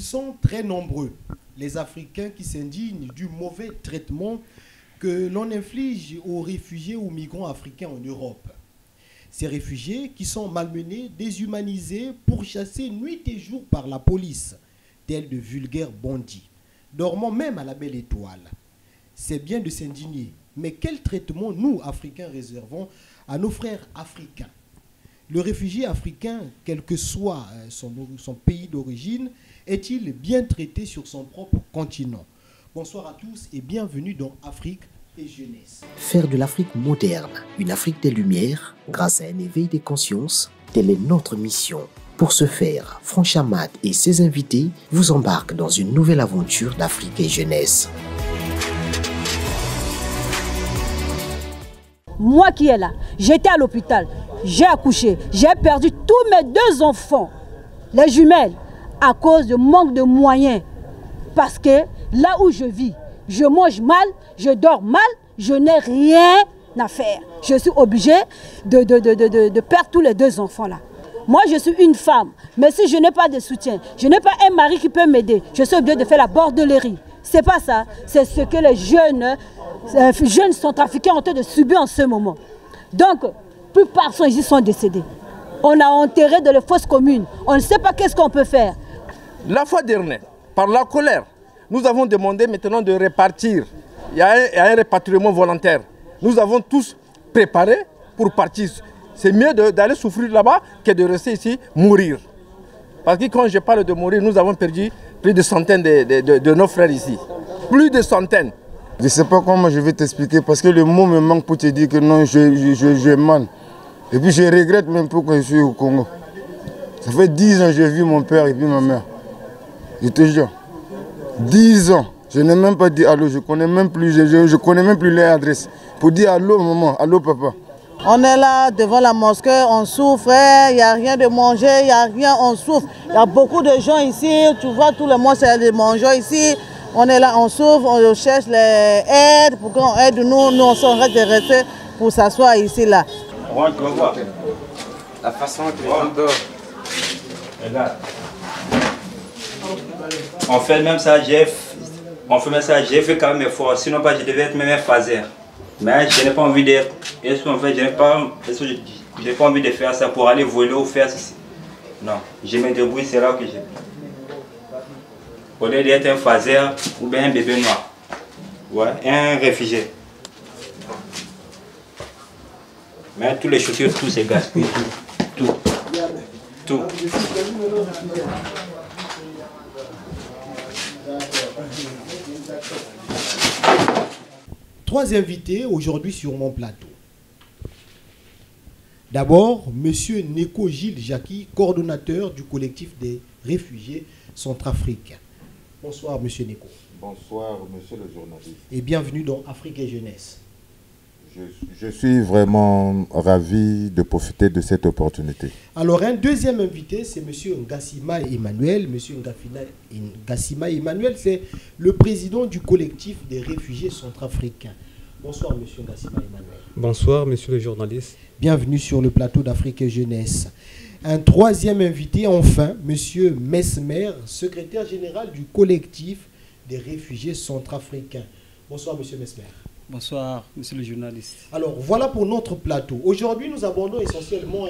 sont très nombreux, les Africains qui s'indignent du mauvais traitement que l'on inflige aux réfugiés ou migrants africains en Europe. Ces réfugiés qui sont malmenés, déshumanisés, pourchassés nuit et jour par la police, tels de vulgaires bandits, dormant même à la belle étoile. C'est bien de s'indigner, mais quel traitement nous, Africains, réservons à nos frères africains? Le réfugié africain, quel que soit son pays d'origine, est-il bien traité sur son propre continent? Bonsoir à tous et bienvenue dans Afrique et Jeunesse. Faire de l'Afrique moderne, une Afrique des Lumières, grâce à un éveil des consciences, telle est notre mission. Pour ce faire, Franck Chamad et ses invités vous embarquent dans une nouvelle aventure d'Afrique et Jeunesse. Moi qui est là, j'étais à l'hôpital, j'ai accouché, j'ai perdu tous mes 2 enfants, les jumelles, à cause de manque de moyens. Parce que là où je vis, je mange mal, je dors mal, je n'ai rien à faire. Je suis obligée de perdre tous les 2 enfants là. Moi je suis une femme, mais si je n'ai pas de soutien, je n'ai pas un mari qui peut m'aider, je suis obligée de faire la bordellerie. C'est pas ça, c'est ce que les jeunes centrafricains ont en train de subir en ce moment. Donc, la plupart ici sont décédés. On a enterré dans les fosses communes. On ne sait pas qu'est-ce qu'on peut faire. La fois dernière, par la colère, nous avons demandé maintenant de répartir. Il y a un répatriement volontaire. Nous avons tous préparé pour partir. C'est mieux d'aller souffrir là-bas que de rester ici, mourir. Parce que quand je parle de mourir, nous avons perdu plus de centaines de nos frères ici. Plus de centaines. Je ne sais pas comment je vais t'expliquer parce que le mot me manque pour te dire que non, je mal. Et puis je regrette même pourquoi je suis au Congo. Ça fait 10 ans que j'ai vu mon père et puis ma mère. Je te jure. 10 ans. Je n'ai même pas dit allô, je connais même plus, je connais même plus leur adresse. Pour dire allô maman, allô papa. On est là devant la mosquée, on souffre, il n'y a rien de manger, il n'y a rien, on souffre. Il y a beaucoup de gens ici, tu vois, tout le monde c'est des mangeurs ici. On est là, on souffre, on cherche les aides pour qu'on aide nous, nous on s'arrête de rester pour s'asseoir ici là. Ouais, tu vas voir la façon que on dort. Regarde. On fait même ça, j'ai fait quand même effort, sinon pas je devais être même un phaser. Mais je n'ai pas envie d'être. En fait, je n'ai pas envie de faire ça pour aller voler ou faire ceci. Non, je me débrouille, c'est là que j'ai. Au lieu d'être un phaser ou bien un bébé noir. Ouais, un réfugié. Mais tous les chaussures, tout c'est gaspillé. Tout. Trois invités aujourd'hui sur mon plateau. D'abord, M. Neko Gilles Jacqui, coordonnateur du collectif des réfugiés centrafricains. Bonsoir, M. Neko. Bonsoir, monsieur le journaliste. Et bienvenue dans Afrique et Jeunesse. Je suis vraiment ravi de profiter de cette opportunité. Alors, un deuxième invité, c'est M. Ngassima Emmanuel. M. Ngassima Emmanuel, c'est le président du collectif des réfugiés centrafricains. Bonsoir, M. Ngassima Emmanuel. Bonsoir, monsieur le journaliste. Bienvenue sur le plateau d'Afrique et Jeunesse. Un troisième invité, enfin, M. Mesmer, secrétaire général du collectif des réfugiés centrafricains. Bonsoir, M. Mesmer. Bonsoir, monsieur le journaliste. Alors, voilà pour notre plateau. Aujourd'hui, nous abordons essentiellement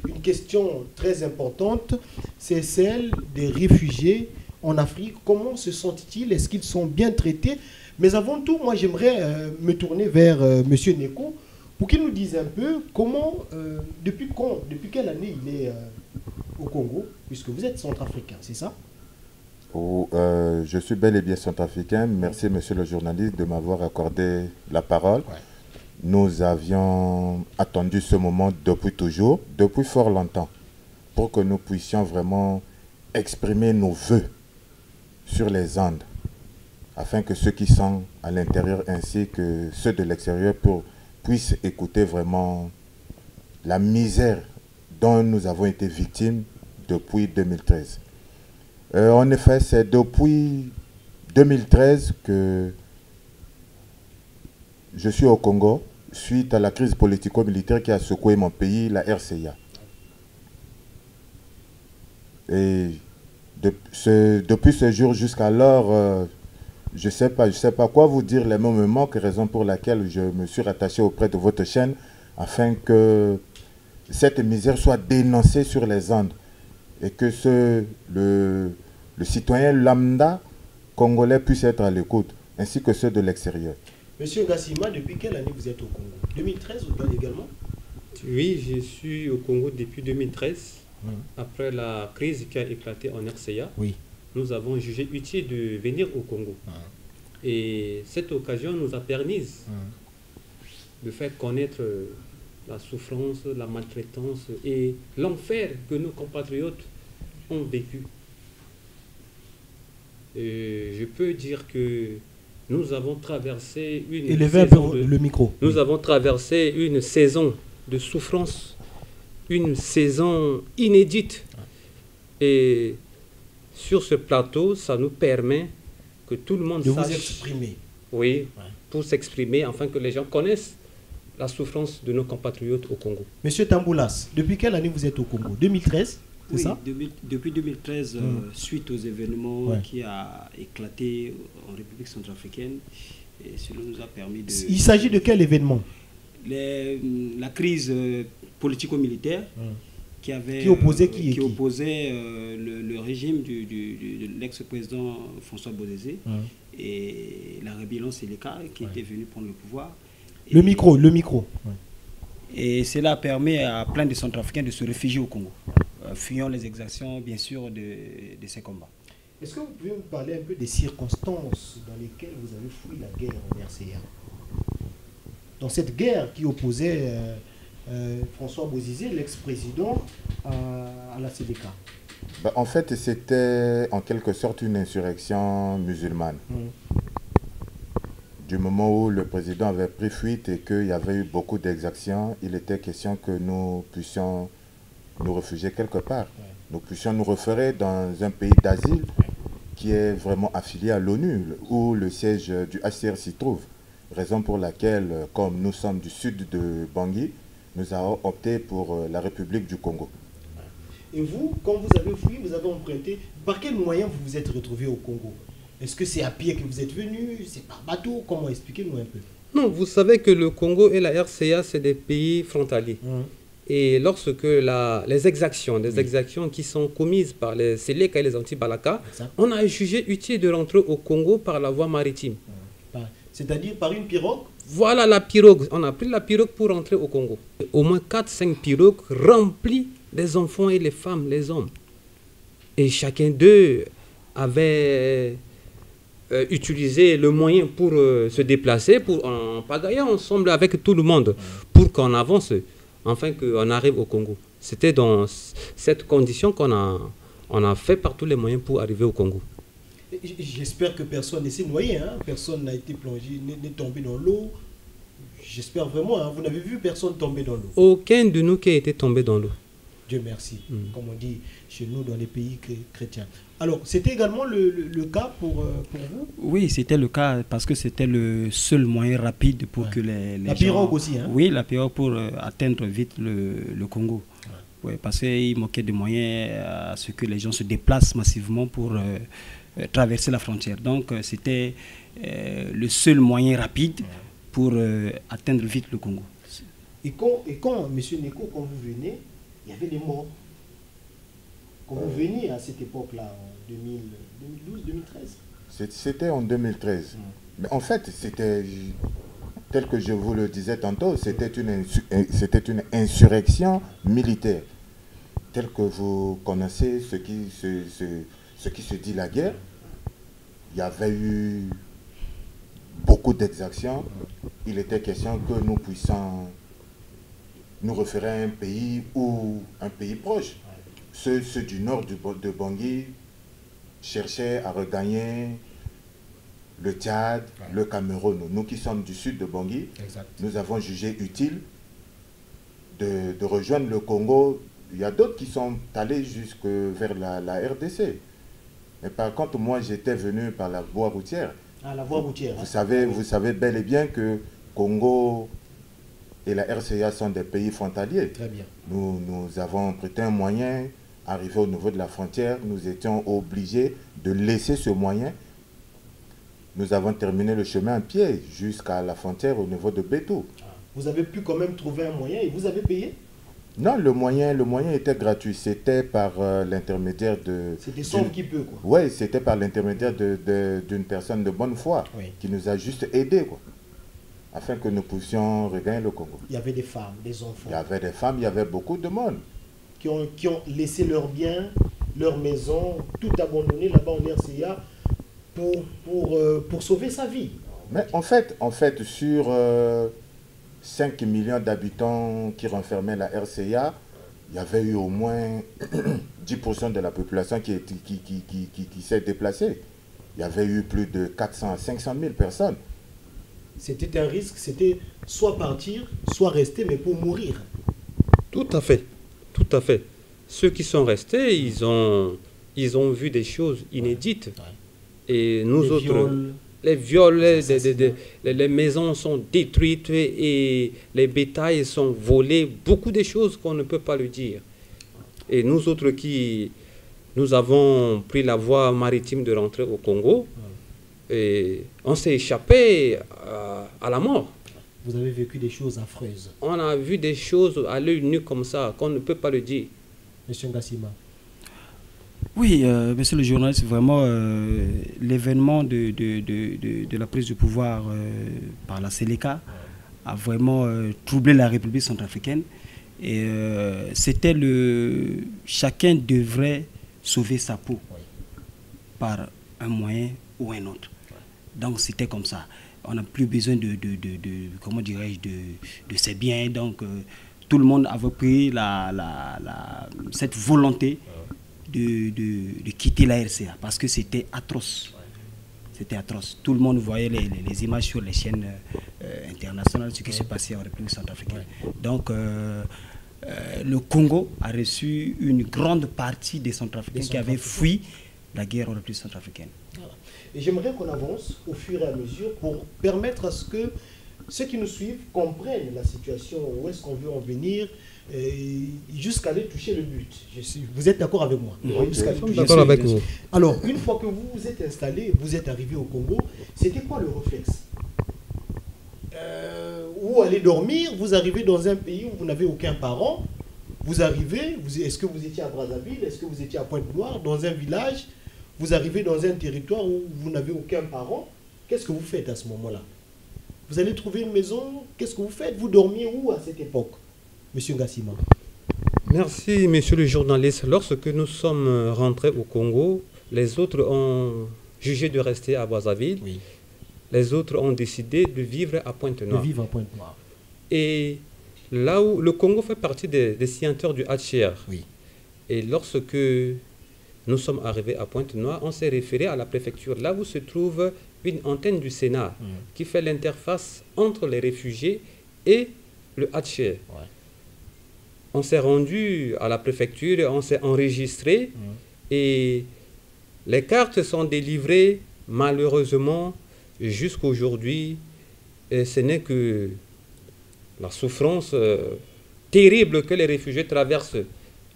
une question très importante. C'est celle des réfugiés en Afrique. Comment se sentent-ils? Est-ce qu'ils sont bien traités? Mais avant tout, moi, j'aimerais me tourner vers M. Neko pour qu'il nous dise un peu comment, depuis quelle année il est au Congo, puisque vous êtes centrafricain, c'est ça? Je suis bel et bien centrafricain. Merci, monsieur le journaliste, de m'avoir accordé la parole. Ouais. Nous avions attendu ce moment depuis toujours, depuis fort longtemps, pour que nous puissions vraiment exprimer nos vœux sur les Andes, afin que ceux qui sont à l'intérieur ainsi que ceux de l'extérieur puissent écouter vraiment la misère dont nous avons été victimes depuis 2013. En effet, c'est depuis 2013 que je suis au Congo, suite à la crise politico-militaire qui a secoué mon pays, la RCA. Et Depuis ce jour jusqu'alors, je ne sais pas quoi vous dire. Les mots me manquent, raison pour laquelle je me suis rattaché auprès de votre chaîne afin que cette misère soit dénoncée sur les ondes et que le citoyen lambda congolais puisse être à l'écoute, ainsi que ceux de l'extérieur. Monsieur Gassima, depuis quelle année vous êtes au Congo? 2013 également? Oui, je suis au Congo depuis 2013. Après la crise qui a éclaté en RCA, oui, nous avons jugé utile de venir au Congo. Et cette occasion nous a permis de faire connaître la souffrance, la maltraitance et l'enfer que nos compatriotes ont vécu. Et je peux dire que nous avons traversé Nous avons traversé une saison de souffrance, une saison inédite. Et sur ce plateau, ça nous permet que tout le monde de sache... vous exprimer. Oui, pour s'exprimer, afin que les gens connaissent la souffrance de nos compatriotes au Congo. Monsieur Tamboulas, depuis quelle année vous êtes au Congo? 2013, c'est ça? Depuis 2013, suite aux événements qui a éclaté en République centrafricaine, et cela nous a permis de... Il s'agit de quel événement? La crise politico-militaire qui opposait le régime de l'ex-président François Bozizé et la rébellion Séléka qui était venue prendre le pouvoir. Le micro. Et cela permet à plein de Centrafricains de se réfugier au Congo, fuyant les exactions, bien sûr, de ces combats. Est-ce que vous pouvez me parler un peu des circonstances dans lesquelles vous avez fui la guerre en RCA? Dans cette guerre qui opposait François Bozizé, l'ex-président, à la CDK. En fait, c'était en quelque sorte une insurrection musulmane. Du moment où le président avait pris fuite et qu'il y avait eu beaucoup d'exactions, il était question que nous puissions nous réfugier quelque part. Nous puissions nous référer dans un pays d'asile qui est vraiment affilié à l'ONU, où le siège du HCR s'y trouve. Raison pour laquelle, comme nous sommes du sud de Bangui, nous avons opté pour la République du Congo. Et vous, quand vous avez fui, vous avez emprunté, par quels moyens vous vous êtes retrouvé au Congo? Est-ce que c'est à pied que vous êtes venu? C'est par bateau? Comment? Expliquez-nous un peu. Non, vous savez que le Congo et la RCA, c'est des pays frontaliers. Et lorsque les exactions qui sont commises par les Séléka et les anti-Balaka, on a jugé utile de rentrer au Congo par la voie maritime. C'est-à-dire par une pirogue? Voilà la pirogue. On a pris la pirogue pour rentrer au Congo. Au moins 4-5 pirogues remplies des enfants et les femmes, les hommes. Et chacun d'eux avait utilisé le moyen pour se déplacer, en pagayant ensemble avec tout le monde, pour qu'on avance, afin qu'on arrive au Congo. C'était dans cette condition qu'on a fait par tous les moyens pour arriver au Congo. J'espère que personne ne s'est noyé, hein? Personne n'a été plongé, n'est tombé dans l'eau. J'espère vraiment, hein? Vous n'avez vu personne tomber dans l'eau? Aucun de nous qui a été tombé dans l'eau. Dieu merci, comme on dit chez nous dans les pays chrétiens. Alors, c'était également le cas pour vous? Oui, c'était le cas parce que c'était le seul moyen rapide pour que les la pirogue aussi, hein? Oui, la pirogue pour atteindre vite le Congo. Ouais, parce qu'il manquait de moyens à ce que les gens se déplacent massivement pour traverser la frontière. Donc, c'était le seul moyen rapide pour atteindre vite le Congo. Et quand M. Neko, quand vous venez, il y avait des morts. Quand vous veniez à cette époque-là, en 2012, 2013? C'était en 2013. Mais en fait, c'était, tel que je vous le disais tantôt, c'était une insurrection militaire. Tel que vous connaissez ce qui se dit la guerre. Il y avait eu beaucoup d'exactions. Il était question que nous puissions nous référer à un pays ou un pays proche. Ceux du nord de Bangui cherchaient à regagner le Tchad, le Cameroun. Nous qui sommes du sud de Bangui, nous avons jugé utile de rejoindre le Congo. Il y a d'autres qui sont allés jusque vers la RDC. Mais par contre, moi, j'étais venu par la voie routière. Ah, la voie routière. Vous savez bel et bien que Congo et la RCA sont des pays frontaliers. Très bien. Nous avons prêté un moyen arrivé au niveau de la frontière, nous étions obligés de laisser ce moyen. Nous avons terminé le chemin à pied jusqu'à la frontière au niveau de Bétou. Vous avez pu quand même trouver un moyen et vous avez payé? Non, le moyen était gratuit. C'était par l'intermédiaire de... C'était sauve qui peut, quoi. Oui, c'était par l'intermédiaire d'une personne de bonne foi qui nous a juste aidés, quoi, afin que nous puissions regagner le Congo. Il y avait des femmes, des enfants. Il y avait des femmes, il y avait beaucoup de monde. Qui ont laissé leurs biens, leurs maisons, tout abandonné là-bas en RCA pour sauver sa vie. Mais en fait sur 5 millions d'habitants qui renfermaient la RCA, il y avait eu au moins 10% de la population qui s'est déplacée. Il y avait eu plus de 400 à 500 000 personnes. C'était un risque, c'était soit partir, soit rester, mais pour mourir. Tout à fait, tout à fait. Ceux qui sont restés, ils ont vu des choses inédites. Et nous les autres... Viols. Les viols, les maisons sont détruites et les bétails sont volés. Beaucoup de choses qu'on ne peut pas le dire. Et nous autres nous avons pris la voie maritime de rentrer au Congo. Et on s'est échappé à la mort. Vous avez vécu des choses affreuses. On a vu des choses à l'œil nu comme ça, qu'on ne peut pas le dire. Monsieur Ngassima. Oui, monsieur le journaliste, vraiment, l'événement de la prise de pouvoir par la Séléka a vraiment troublé la République centrafricaine. Et c'était chacun devrait sauver sa peau par un moyen ou un autre. Donc c'était comme ça. On n'a plus besoin comment dirais-je, de ses biens. Donc tout le monde avait pris cette volonté de quitter la RCA parce que c'était atroce. C'était atroce. Tout le monde voyait les images sur les chaînes internationales, ce qui se passait en République centrafricaine. Donc, le Congo a reçu une grande partie des Centrafricains qui avaient fui la guerre en République centrafricaine. Voilà. Et j'aimerais qu'on avance au fur et à mesure pour permettre à ce que ceux qui nous suivent comprennent la situation, où est-ce qu'on veut en venir, jusqu'à aller toucher le but. Vous êtes d'accord avec moi? D'accord avec vous. Alors, une fois que vous vous êtes installé, vous êtes arrivé au Congo, c'était quoi le réflexe? Où aller dormir? Vous arrivez dans un pays où vous n'avez aucun parent. Vous arrivez, est-ce que vous étiez à Brazzaville? Est-ce que vous étiez à Pointe-Noire, dans un village? Vous arrivez dans un territoire où vous n'avez aucun parent. Qu'est-ce que vous faites à ce moment-là? Vous allez trouver une maison, qu'est-ce que vous faites? Vous dormiez où à cette époque, Monsieur Ngassima? Merci, monsieur le journaliste. Lorsque nous sommes rentrés au Congo, les autres ont jugé de rester à Brazzaville. Oui. Les autres ont décidé de vivre à Pointe-Noire. De vivre à Pointe-Noire. Et là où le Congo fait partie des signataires du HCR. Oui. Et lorsque nous sommes arrivés à Pointe-Noire, on s'est référé à la préfecture, là où se trouve une antenne du Sénat qui fait l'interface entre les réfugiés et le HCR. Ouais. On s'est rendu à la préfecture, on s'est enregistré et les cartes sont délivrées malheureusement jusqu'à aujourd'hui. Ce n'est que la souffrance terrible que les réfugiés traversent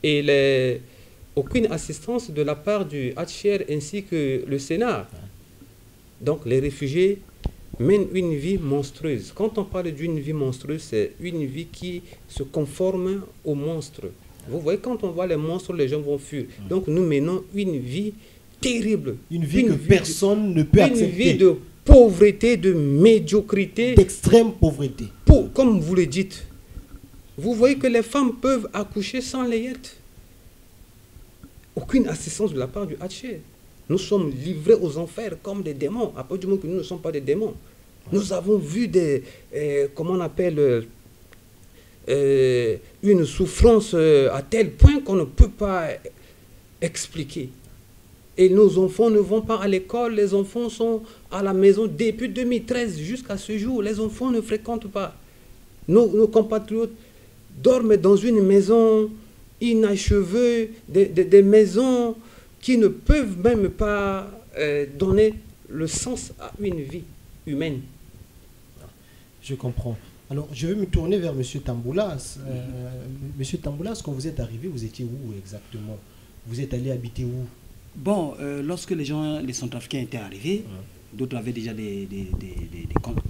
et aucune assistance de la part du HCR ainsi que le Sénat. Donc les réfugiés mènent une vie monstrueuse. Quand on parle d'une vie monstrueuse, c'est une vie qui se conforme aux monstres. Vous voyez, quand on voit les monstres, les gens vont fuir. Donc nous menons une vie terrible. Une vie que personne ne peut accepter. Une vie de pauvreté, de médiocrité. D'extrême pauvreté. Comme vous le dites, vous voyez que les femmes peuvent accoucher sans layette. Aucune assistance de la part du HCR. Nous sommes livrés aux enfers comme des démons, à partir du moment que nous ne sommes pas des démons. Nous avons vu comment on appelle, une souffrance à tel point qu'on ne peut pas expliquer. Et nos enfants ne vont pas à l'école, les enfants sont à la maison depuis 2013 jusqu'à ce jour. Les enfants ne fréquentent pas. Nos compatriotes dorment dans une maison inachevée, des maisons qui ne peuvent même pas donner le sens à une vie humaine. Je comprends. Alors, je vais me tourner vers M. Tamboulas. Monsieur Tamboulas, quand vous êtes arrivé, vous étiez où exactement? Vous êtes allé habiter où? Bon, lorsque les Centrafricains étaient arrivés, d'autres avaient déjà des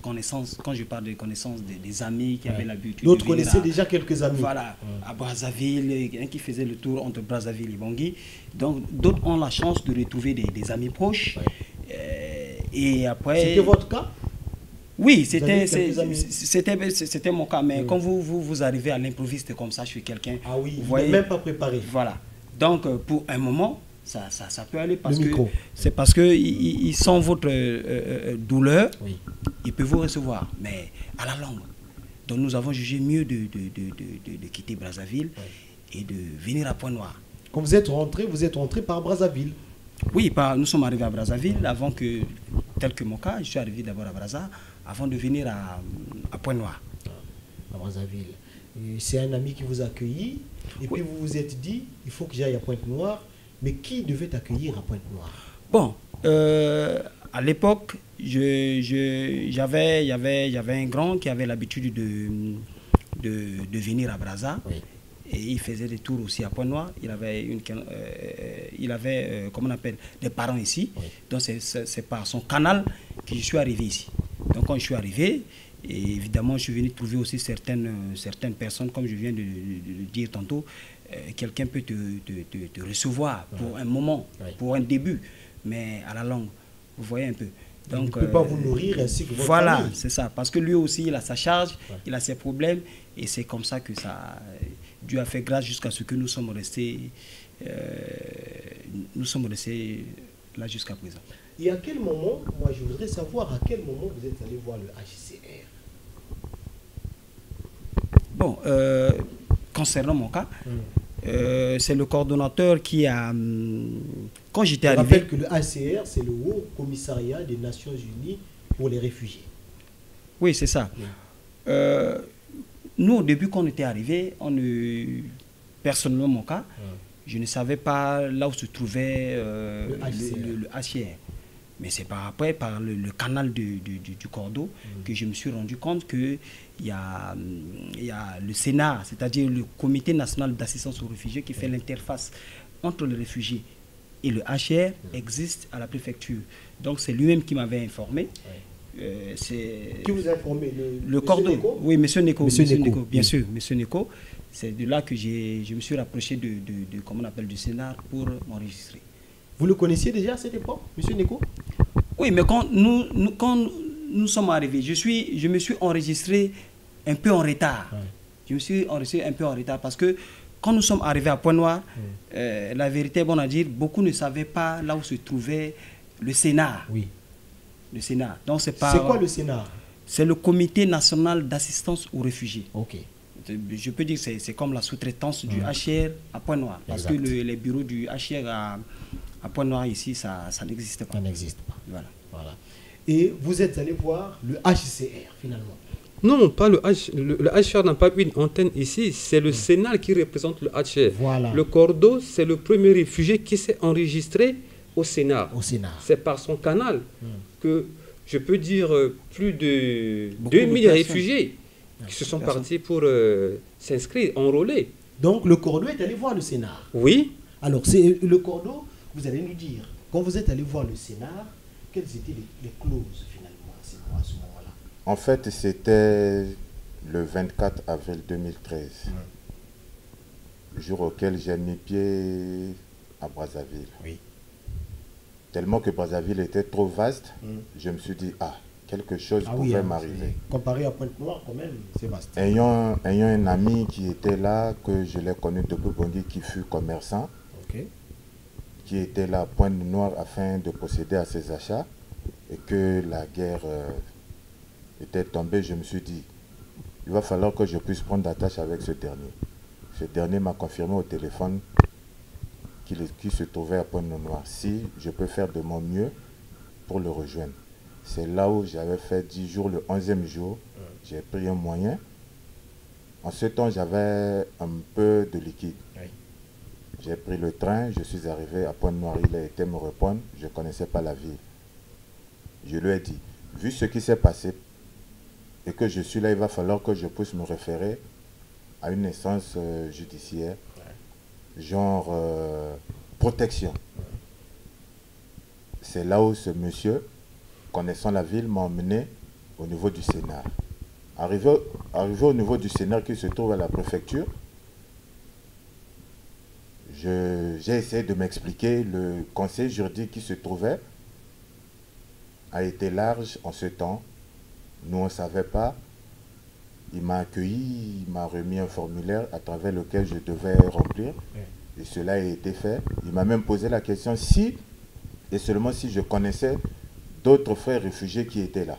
connaissances. Quand je parle de connaissances, des amis qui avaient l'habitude. D'autres connaissaient déjà quelques amis. Voilà, à Brazzaville, un qui faisait le tour entre Brazzaville et Bangui. Donc, d'autres ont la chance de retrouver des amis proches. Et après. C'était votre cas? Oui, c'était mon cas. Mais quand vous arrivez à l'improviste comme ça, je suis quelqu'un. Ah oui, vous voyez, même pas préparé. Voilà. Donc, pour un moment, ça peut aller parce que c'est parce qu'ils sent votre douleur, ils peuvent vous recevoir. Mais à la longue. Donc, nous avons jugé mieux de quitter Brazzaville et de venir à Pointe-Noire. Quand vous êtes rentré par Brazzaville? Oui, nous sommes arrivés à Brazzaville avant que, tel que mon cas, je suis arrivé d'abord à Brazza avant de venir à Pointe-Noire. À Brazzaville. C'est un ami qui vous a accueilli et puis vous vous êtes dit, il faut que j'aille à Pointe-Noire. Mais qui devait accueillir à Pointe-Noire? Bon, à l'époque, j'avais un grand qui avait l'habitude de venir à Brazza. Et il faisait des tours aussi à Pointe-Noire. Il avait comment on appelle, des parents ici. Donc c'est par son canal que je suis arrivé ici. Donc quand je suis arrivé, et évidemment je suis venu trouver aussi certaines personnes, comme je viens de le dire tantôt, quelqu'un peut te recevoir pour un moment, pour un début, mais à la longue, vous voyez un peu. Donc, il ne peut pas vous nourrir ainsi que votre voilà, famille. c'est ça. Parce que lui aussi, il a sa charge, il a ses problèmes, et c'est comme ça que Dieu a fait grâce jusqu'à ce que nous sommes restés là jusqu'à présent. Et à quel moment, moi je voudrais savoir à quel moment vous êtes allé voir le HCR? Bon, concernant mon cas, c'est le coordonnateur qui a... Quand j'étais arrivé... Je rappelle que le HCR, c'est le Haut Commissariat des Nations Unies pour les réfugiés. Oui, c'est ça. Nous, au début, quand on était arrivé, personnellement, mon cas, je ne savais pas là où se trouvait le HCR. Mais c'est après, par le canal du Cordeau, que je me suis rendu compte qu'il y a le Sénat, c'est-à-dire le Comité national d'assistance aux réfugiés, qui fait l'interface entre les réfugiés et le HR, existe à la préfecture. Donc c'est lui-même qui m'avait informé. Qui vous a informé? Le Cordeau. Oui, M. Neko. Bien sûr, M. Neko. C'est de là que je me suis rapproché comment on appelle, du Sénat pour m'enregistrer. Vous le connaissiez déjà à cette époque, M. Neko? Oui, mais quand nous sommes arrivés, je me suis enregistré un peu en retard. Je me suis enregistré un peu en retard parce que quand nous sommes arrivés à Pointe-Noire, la vérité est bonne à dire, beaucoup ne savaient pas là où se trouvait le Sénat. Oui. Le Sénat. Donc c'est quoi le Sénat? C'est le Comité national d'assistance aux réfugiés. Ok. Je peux dire que c'est comme la sous-traitance du HR à Pointe-Noire. Parce que les bureaux du HR à Pointe-Noire ici, ça n'existe pas. Ça n'existe pas. Voilà. Et vous êtes allé voir le HCR finalement? Non, pas le HR n'a pas une antenne ici, c'est le Sénat qui représente le HR. Voilà. Le Cordeau, c'est le premier réfugié qui s'est enregistré au Sénat. C'est par son canal que je peux dire plus de 2000 réfugiés qui se sont partis pour s'inscrire, enrôler. Donc le Cordeau est allé voir le Sénat? Oui. Alors c'est le Cordeau, vous allez nous dire, quand vous êtes allé voir le Sénat, quelles étaient les clauses finalement à ce moment-là? En fait, c'était le 24 avril 2013, jour auquel j'ai mis pied à Brazzaville. Oui. Tellement que Brazzaville était trop vaste, je me suis dit, quelque chose pouvait m'arriver. Comparé à Pointe-Noire, quand même, c'est vaste. Ayant un ami qui était là, que je l'ai connu depuis Bangui, qui fut commerçant, qui était là à Pointe-Noire afin de procéder à ses achats, et que la guerre était tombée, je me suis dit, il va falloir que je puisse prendre d'attache avec ce dernier. Ce dernier m'a confirmé au téléphone qu'il se trouvait à Pointe-Noire. Si je peux faire de mon mieux pour le rejoindre. C'est là où j'avais fait 10 jours, le 11e jour, j'ai pris un moyen. En ce temps, j'avais un peu de liquide. J'ai pris le train, je suis arrivé à Pointe-Noire, il a été me reprendre, je ne connaissais pas la ville. Je lui ai dit, vu ce qui s'est passé et que je suis là, il va falloir que je puisse me référer à une instance judiciaire, genre protection. C'est là où ce monsieur, connaissant la ville, m'a emmené au niveau du Sénat. Arrivé au niveau du Sénat qui se trouve à la préfecture, j'ai essayé de m'expliquer. Le conseil juridique qui se trouvait a été large en ce temps. Nous, on ne savait pas. Il m'a accueilli, il m'a remis un formulaire à travers lequel je devais remplir. Et cela a été fait. Il m'a même posé la question si, et seulement si je connaissais d'autres frères réfugiés qui étaient là.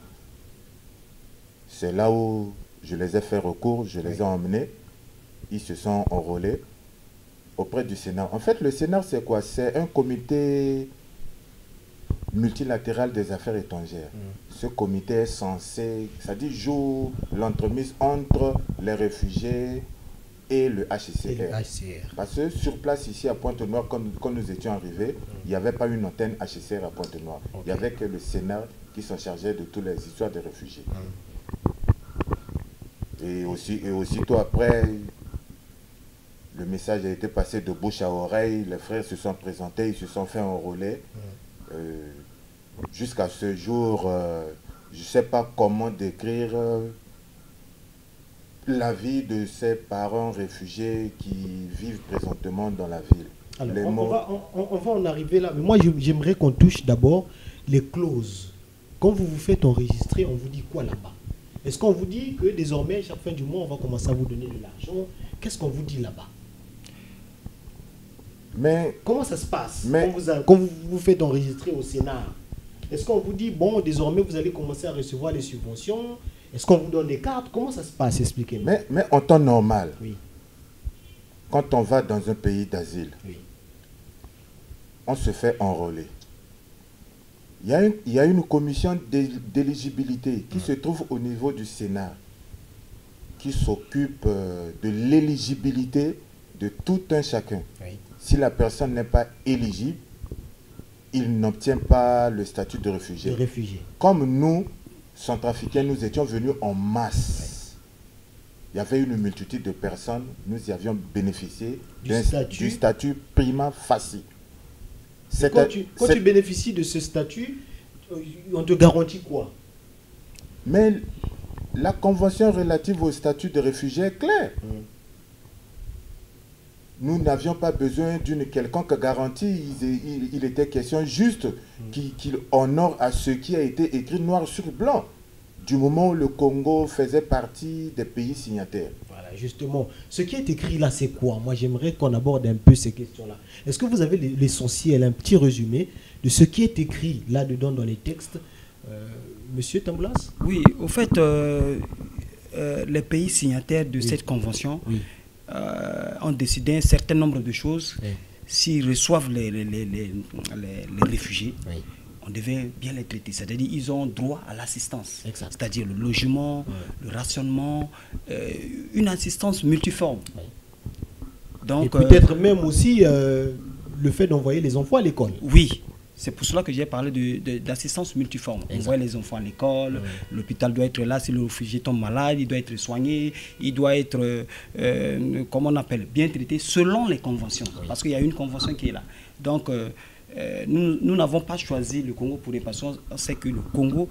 C'est là où je les ai fait recours, je les ai emmenés. Ils se sont enrôlés auprès du Sénat. En fait, le Sénat, c'est quoi? C'est un comité multilatéral des affaires étrangères. Ce comité est censé, ça dit, joue l'entremise entre les réfugiés et le HCR. Parce que sur place, ici à Pointe-Noire, quand nous étions arrivés, il n'y avait pas une antenne HCR à Pointe-Noire. Il n'y avait que le Sénat qui s'en chargeait de toutes les histoires des réfugiés. Et aussitôt après, le message a été passé de bouche à oreille, les frères se sont présentés, ils se sont fait enrôler. Jusqu'à ce jour, je ne sais pas comment décrire la vie de ces parents réfugiés qui vivent présentement dans la ville. Alors, on va en arriver là, mais moi j'aimerais qu'on touche d'abord les clauses. Quand vous vous faites enregistrer, on vous dit quoi là-bas? Est-ce qu'on vous dit que désormais, chaque fin du mois, on va commencer à vous donner de l'argent? Qu'est-ce qu'on vous dit là-bas? Mais comment ça se passe quand vous vous faites enregistrer au Sénat? Est-ce qu'on vous dit, bon, désormais, vous allez commencer à recevoir les subventions? Est-ce qu'on vous donne des cartes? Comment ça se passe? Expliquez-moi. Mais en temps normal, quand on va dans un pays d'asile, on se fait enrôler. Il y a une commission d'éligibilité qui se trouve au niveau du Sénat, qui s'occupe de l'éligibilité de tout un chacun. Si la personne n'est pas éligible, il n'obtient pas le statut de réfugié. Comme nous, Centrafricains, nous étions venus en masse. Il y avait une multitude de personnes, nous y avions bénéficié du statut prima facie. Quand tu bénéficies de ce statut, on te garantit quoi? Mais la convention relative au statut de réfugié est claire. Nous n'avions pas besoin d'une quelconque garantie. Il était question juste qu'il honore à ce qui a été écrit noir sur blanc, du moment où le Congo faisait partie des pays signataires. Voilà, justement. Ce qui est écrit là, c'est quoi? Moi, j'aimerais qu'on aborde un peu ces questions-là. Est-ce que vous avez l'essentiel, un petit résumé de ce qui est écrit là-dedans dans les textes, Monsieur Tamboulas? Oui, au fait, les pays signataires de cette convention ont décidé un certain nombre de choses. S'ils reçoivent les réfugiés, on devait bien les traiter. C'est-à-dire qu'ils ont droit à l'assistance. C'est-à-dire le logement, le rationnement, une assistance multiforme. Donc, et peut-être même aussi le fait d'envoyer les enfants à l'école. Oui. C'est pour cela que j'ai parlé d'assistance multiforme. On voit les enfants à l'école, l'hôpital doit être là, si le réfugié tombe malade, il doit être soigné, il doit être, comment on appelle, bien traité selon les conventions. Parce qu'il y a une convention qui est là. Donc, nous n'avons pas choisi le Congo pour les patients, c'est que le Congo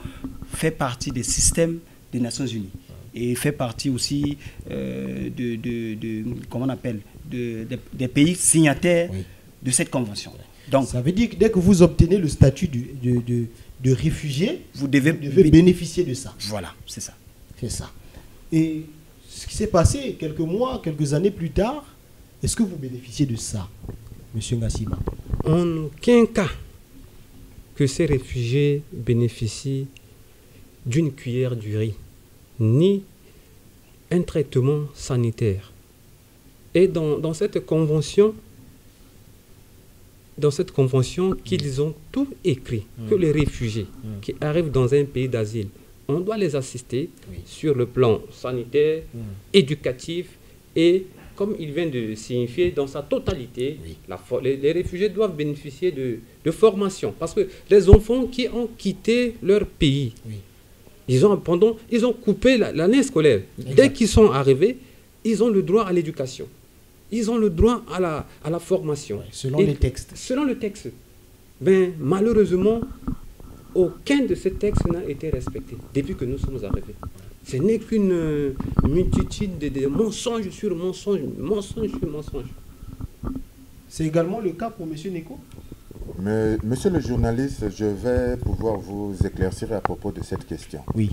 fait partie des systèmes des Nations Unies. Et fait partie aussi comment on appelle, des pays signataires de cette convention. Donc, ça veut dire que dès que vous obtenez le statut de réfugié, vous devez bénéficier de ça. Voilà, c'est ça. C'est ça. Et ce qui s'est passé quelques mois, quelques années plus tard, est-ce que vous bénéficiez de ça, Monsieur Ngassima? En aucun cas que ces réfugiés bénéficient d'une cuillère du riz, ni un traitement sanitaire. Et dans cette convention, qu'ils ont tout écrit, que les réfugiés qui arrivent dans un pays d'asile, on doit les assister sur le plan sanitaire, éducatif et, comme il vient de signifier, dans sa totalité, les réfugiés doivent bénéficier de formation. Parce que les enfants qui ont quitté leur pays, ils ont coupé l'année scolaire. Dès qu'ils sont arrivés, ils ont le droit à l'éducation. Ils ont le droit à la formation. Ouais, selon les textes. Selon le texte. Ben, malheureusement, aucun de ces textes n'a été respecté depuis que nous sommes arrivés. Ce n'est qu'une multitude de mensonges sur mensonges, mensonges sur mensonges. C'est également le cas pour M. Neko? Mais, monsieur le journaliste, je vais pouvoir vous éclaircir à propos de cette question. Oui.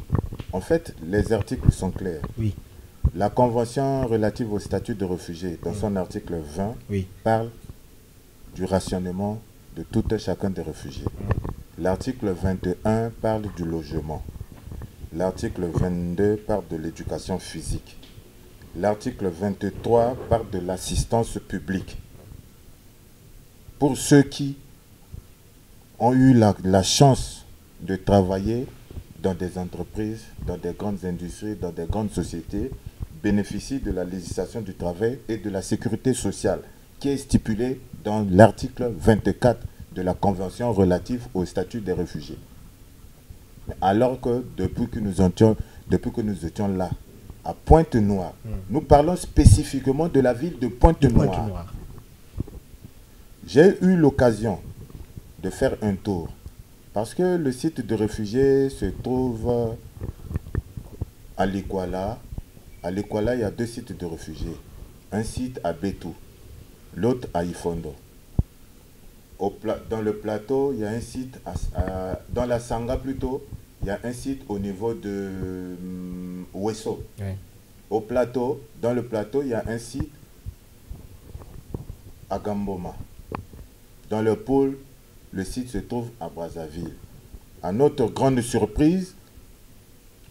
En fait, les articles sont clairs. Oui. La Convention relative au statut de réfugié, dans son article 20, parle du rationnement de tout et chacun des réfugiés. L'article 21 parle du logement. L'article 22 parle de l'éducation physique. L'article 23 parle de l'assistance publique. Pour ceux qui ont eu la chance de travailler dans des entreprises, dans des grandes industries, dans des grandes sociétés, bénéficient de la législation du travail et de la sécurité sociale, qui est stipulée dans l'article 24 de la Convention relative au statut des réfugiés. Alors que depuis que nous étions là, à Pointe-Noire, nous parlons spécifiquement de la ville de Pointe-Noire. J'ai eu l'occasion de faire un tour, parce que le site de réfugiés se trouve à Likwala. À Likwala, il y a 2 sites de réfugiés. Un site à Betou, l'autre à Ifondo. Dans le plateau, il y a un site, dans la Sanga plutôt, il y a un site au niveau de Ouesso. Au plateau, dans le plateau, il y a un site à Gamboma. Dans le pôle, le site se trouve à Brazzaville. À notre grande surprise,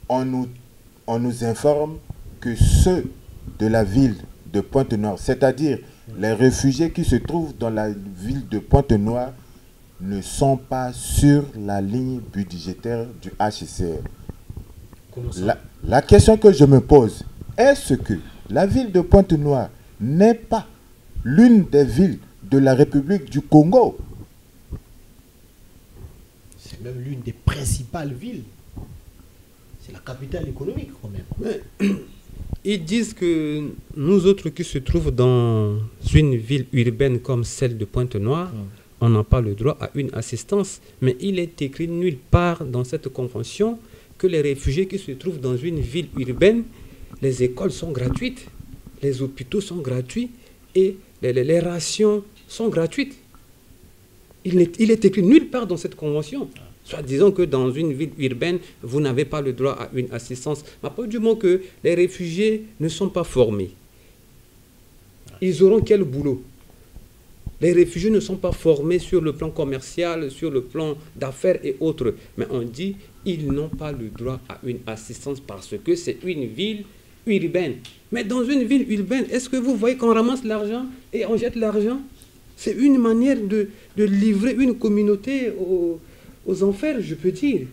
on nous informe que ceux de la ville de Pointe-Noire, c'est-à-dire les réfugiés qui se trouvent dans la ville de Pointe-Noire, ne sont pas sur la ligne budgétaire du HCR. La question que je me pose, est-ce que la ville de Pointe-Noire n'est pas l'une des villes de la République du Congo? C'est même l'une des principales villes. C'est la capitale économique quand même. Ils disent que nous autres qui se trouvent dans une ville urbaine comme celle de Pointe-Noire, on n'a pas le droit à une assistance. Mais il est écrit nulle part dans cette convention que les réfugiés qui se trouvent dans une ville urbaine, les écoles sont gratuites, les hôpitaux sont gratuits et les rations sont gratuites. Il est écrit nulle part dans cette convention. Soit disons que dans une ville urbaine, vous n'avez pas le droit à une assistance. Mais pas du moment que les réfugiés ne sont pas formés. Ils auront quel boulot? Les réfugiés ne sont pas formés sur le plan commercial, sur le plan d'affaires et autres. Mais on dit ils n'ont pas le droit à une assistance parce que c'est une ville urbaine. Mais dans une ville urbaine, est-ce que vous voyez qu'on ramasse l'argent et on jette l'argent? C'est une manière de livrer une communauté aux enfers, je peux dire.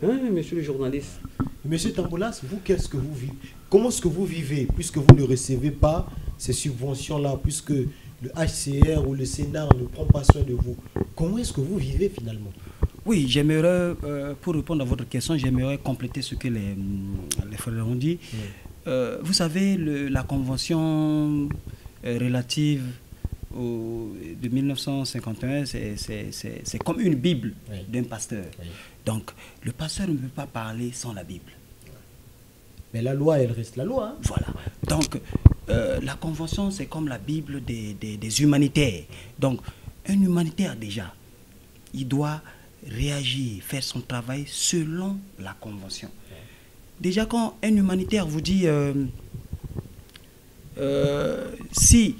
Hein, monsieur le journaliste? Monsieur Tamboulas, vous, qu'est-ce que vous vivez? Comment est-ce que vous vivez, puisque vous ne recevez pas ces subventions-là, puisque le HCR ou le Sénat ne prend pas soin de vous? Comment est-ce que vous vivez finalement? Oui, j'aimerais, pour répondre à votre question, j'aimerais compléter ce que les frères ont dit. Vous savez, la convention relative de 1951, c'est comme une Bible d'un pasteur. Donc, le pasteur ne peut pas parler sans la Bible. Mais la loi, elle reste la loi. Hein. Voilà. Donc, la convention, c'est comme la Bible des humanitaires. Donc, un humanitaire, déjà, il doit réagir, faire son travail selon la convention. Déjà, quand un humanitaire vous dit si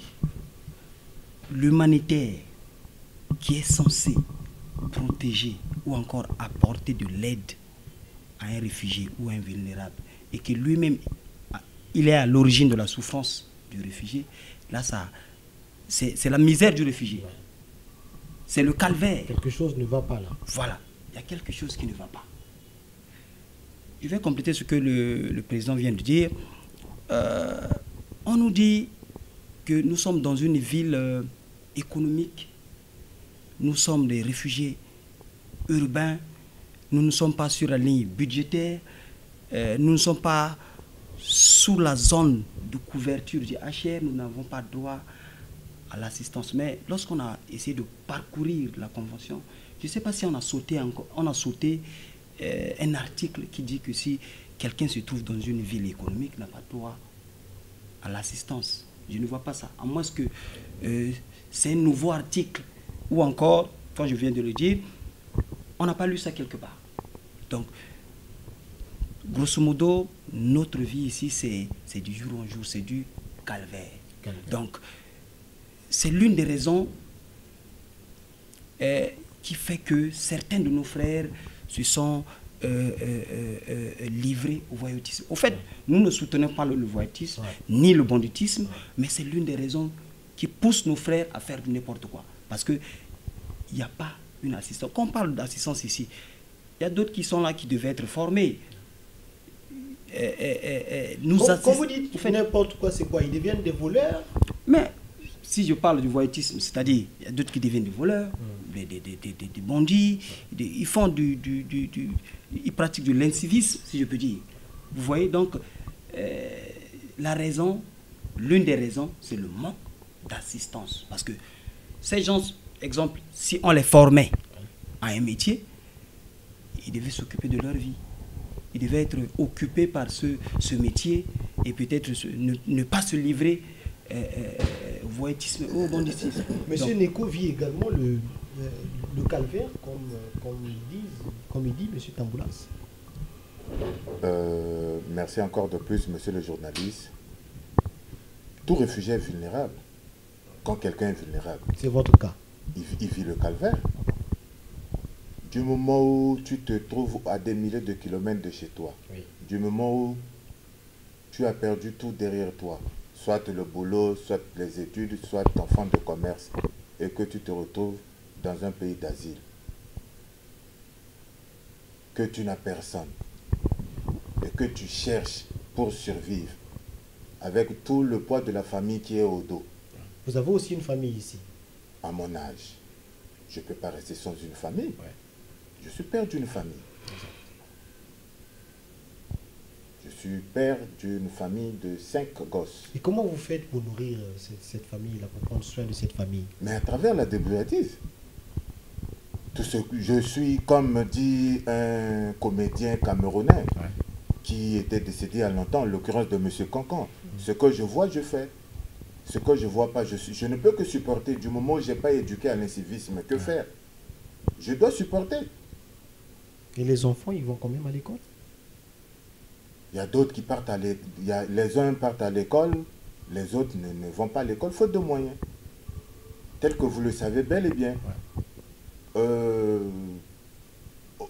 l'humanitaire qui est censé protéger ou encore apporter de l'aide à un réfugié ou un vulnérable et que lui-même il est à l'origine de la souffrance du réfugié, là c'est la misère du réfugié. C'est le calvaire. Quelque chose ne va pas là. Voilà, il y a quelque chose qui ne va pas. Je vais compléter ce que le président vient de dire. On nous dit que nous sommes dans une ville économique, nous sommes des réfugiés urbains, nous ne sommes pas sur la ligne budgétaire, nous ne sommes pas sous la zone de couverture du HR, nous n'avons pas droit à l'assistance. Mais lorsqu'on a essayé de parcourir la convention, je ne sais pas si on a sauté un article qui dit que si quelqu'un se trouve dans une ville économique, n'a pas droit à l'assistance. Je ne vois pas ça. À moins que c'est un nouveau article. Ou encore, quand je viens de le dire, on n'a pas lu ça quelque part. Donc, grosso modo, notre vie ici, c'est du jour en jour, c'est du calvaire. Donc, c'est l'une des raisons qui fait que certains de nos frères se sont livrés au voyoutisme. Au fait, nous ne soutenons pas le voyoutisme, ni le banditisme, mais c'est l'une des raisons qui pousse nos frères à faire n'importe quoi. Parce qu'il n'y a pas une assistance. Quand on parle d'assistance ici, il y a d'autres qui sont là qui devaient être formés. Quand vous dites n'importe quoi, c'est quoi? Ils deviennent des voleurs? Mais si je parle du voyoutisme, c'est-à-dire il y a d'autres qui deviennent des voleurs, des bandits, ils font ils pratiquent de l'incivisme, si je peux dire. Vous voyez, donc la raison, l'une des raisons, c'est le manque d'assistance. Parce que ces gens, exemple, si on les formait à un métier, ils devaient s'occuper de leur vie. Ils devaient être occupés par ce métier et peut-être ne pas se livrer au voyoutisme, au banditisme. Monsieur Neko vit également le calvaire, comme il dit Monsieur Tamboulas. Merci encore de plus, monsieur le journaliste. Tout réfugié est vulnérable. Quand quelqu'un est vulnérable, c'est votre cas. Il vit le calvaire. Du moment où tu te trouves à des milliers de kilomètres de chez toi, du moment où tu as perdu tout derrière toi, soit le boulot, soit les études, soit ton fonds de commerce, et que tu te retrouves dans un pays d'asile, que tu n'as personne, et que tu cherches pour survivre, avec tout le poids de la famille qui est au dos. Vous avez aussi une famille ici? À mon âge, je ne peux pas rester sans une famille. Je suis père d'une famille. Je suis père d'une famille de 5 gosses. Et comment vous faites pour nourrir cette famille-là, pour prendre soin de cette famille? Mais à travers la débrouillardise. Je suis, comme dit un comédien camerounais qui était décédé il y a longtemps, en l'occurrence de M. Cancan. Ce que je vois, je fais. Ce que je ne vois pas, je ne peux que supporter. Du moment où je n'ai pas éduqué à l'incivisme, que faire? Je dois supporter. Et les enfants, ils vont quand même à l'école? Il y a d'autres qui partent à l'école. Les uns partent à l'école, les autres ne vont pas à l'école, faute de moyens. Tel que vous le savez bel et bien.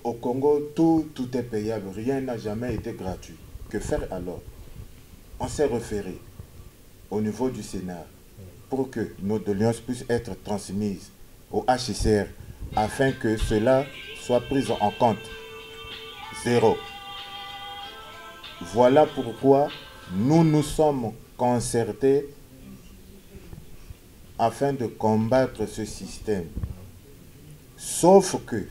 Au Congo, tout est payable. Rien n'a jamais été gratuit. Que faire alors? On s'est référé au niveau du Sénat pour que nos doléances puissent être transmises au HCR afin que cela soit pris en compte. 0. Voilà pourquoi nous nous sommes concertés afin de combattre ce système. Sauf que,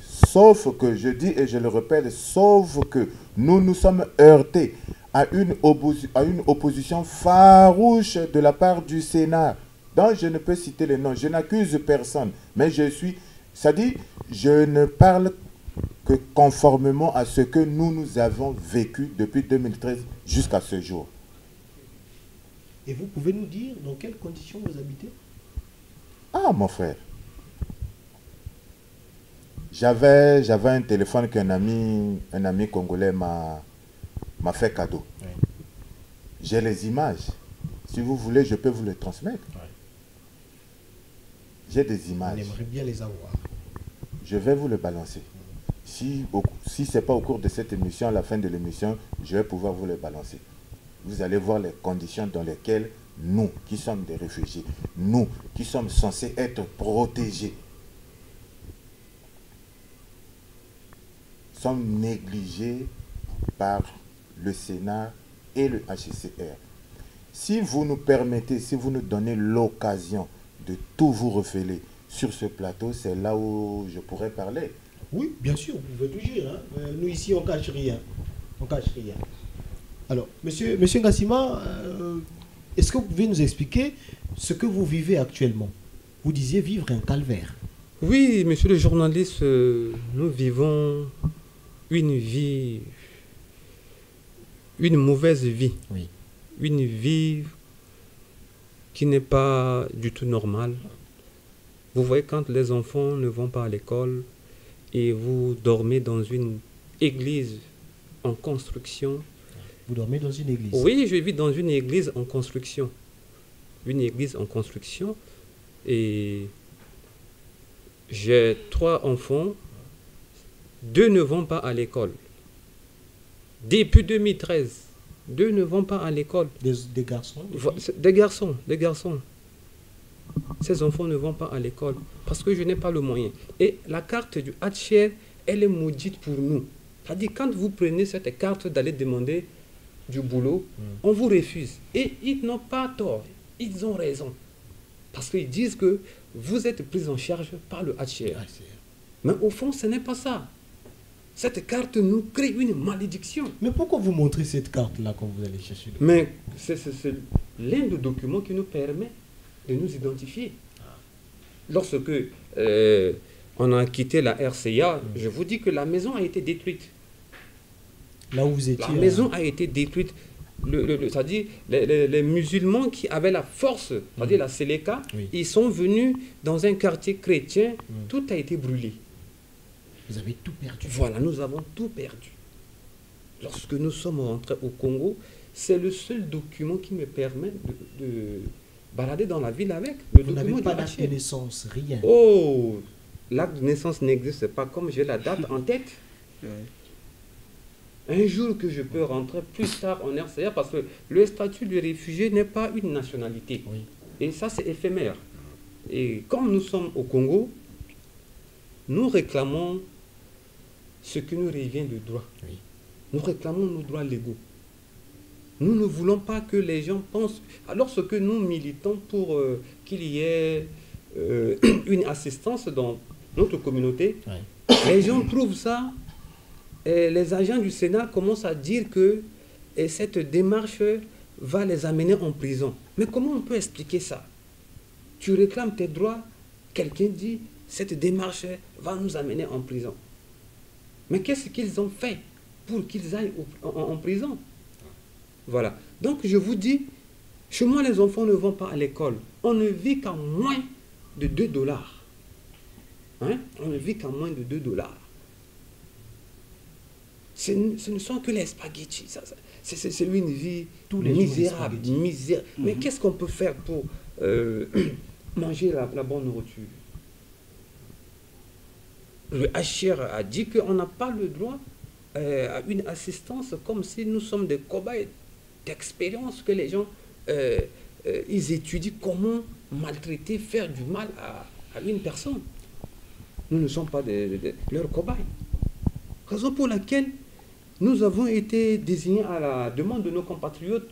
je dis et je le répète, sauf que nous nous sommes heurtés à une opposition farouche de la part du Sénat, dont je ne peux citer les noms. Je n'accuse personne, mais c'est-à-dire, je ne parle que conformément à ce que nous avons vécu depuis 2013 jusqu'à ce jour. Et vous pouvez nous dire dans quelles conditions vous habitez? Ah, mon frère. J'avais un téléphone qu'un ami congolais m'a fait cadeau. Oui. J'ai les images. Si vous voulez, je peux vous les transmettre. Oui. J'ai des images. On aimerait bien les avoir. Je vais vous les balancer. Si ce n'est pas au cours de cette émission, à la fin de l'émission, je vais pouvoir vous les balancer. Vous allez voir les conditions dans lesquelles nous, qui sommes des réfugiés, nous, qui sommes censés être protégés, sommes négligés par le Sénat et le HCR. Si vous nous permettez, si vous nous donnez l'occasion de tout vous refiler sur ce plateau, c'est là où je pourrais parler. Oui, bien sûr, vous pouvez tout dire. Hein. Nous ici, on ne cache rien. On cache rien. Alors, monsieur Ngassima, est-ce que vous pouvez nous expliquer ce que vous vivez actuellement? Vous disiez vivre un calvaire. Oui, monsieur le journaliste, nous vivons une vie, une mauvaise vie. Oui. Une vie qui n'est pas du tout normale. Vous voyez, quand les enfants ne vont pas à l'école et vous dormez dans une église en construction. Vous dormez dans une église? Oui, je vis dans une église en construction. Une église en construction. Et j'ai 3 enfants. 2 ne vont pas à l'école. Depuis 2013, 2 ne vont pas à l'école. Des garçons? Des garçons. Ces enfants ne vont pas à l'école parce que je n'ai pas le moyen. Et la carte du HCR, elle est maudite pour nous. C'est-à-dire, quand vous prenez cette carte d'aller demander du boulot, on vous refuse. Et ils n'ont pas tort. Ils ont raison. Parce qu'ils disent que vous êtes pris en charge par le HCR. Mais au fond, ce n'est pas ça. Cette carte nous crée une malédiction. Mais pourquoi vous montrez cette carte-là quand vous allez chercher le... Mais c'est l'un des documents qui nous permet de nous identifier. Lorsque on a quitté la RCA, je vous dis que la maison a été détruite. Là où vous étiez... La maison a été détruite. C'est-à-dire les musulmans qui avaient la force, c'est-à-dire la Séléka, ils sont venus dans un quartier chrétien, tout a été brûlé. Vous avez tout perdu. Voilà, nous avons tout perdu. Lorsque nous sommes rentrés au Congo, c'est le seul document qui me permet de balader dans la ville avec. Vous n'avez pas d'acte de naissance, rien. Oh, l'acte de naissance n'existe pas, comme j'ai la date en tête. Un jour que je peux rentrer plus tard en RCA, parce que le statut de réfugié n'est pas une nationalité. Oui. Et ça, c'est éphémère. Et comme nous sommes au Congo, nous réclamons ce qui nous revient de droit. Oui. Nous réclamons nos droits légaux. Nous ne voulons pas que les gens pensent... Alors, ce que nous militons pour qu'il y ait une assistance dans notre communauté, les gens trouvent ça... Et les agents du Sénat commencent à dire que cette démarche va les amener en prison. Mais comment on peut expliquer ça? Tu réclames tes droits, quelqu'un dit cette démarche va nous amener en prison. Mais qu'est-ce qu'ils ont fait pour qu'ils aillent en prison? Voilà. Donc je vous dis, chez moi les enfants ne vont pas à l'école. On ne vit qu'à moins de 2 $. Hein? On ne vit qu'à moins de 2 $. Ce ne sont que les spaghettis. C'est une vie misérable. Mais qu'est-ce qu'on peut faire pour manger la bonne nourriture? Le HCR a dit qu'on n'a pas le droit à une assistance, comme si nous sommes des cobayes d'expérience, que les gens ils étudient comment maltraiter, faire du mal à une personne. Nous ne sommes pas leurs cobayes. Raison pour laquelle nous avons été désignés à la demande de nos compatriotes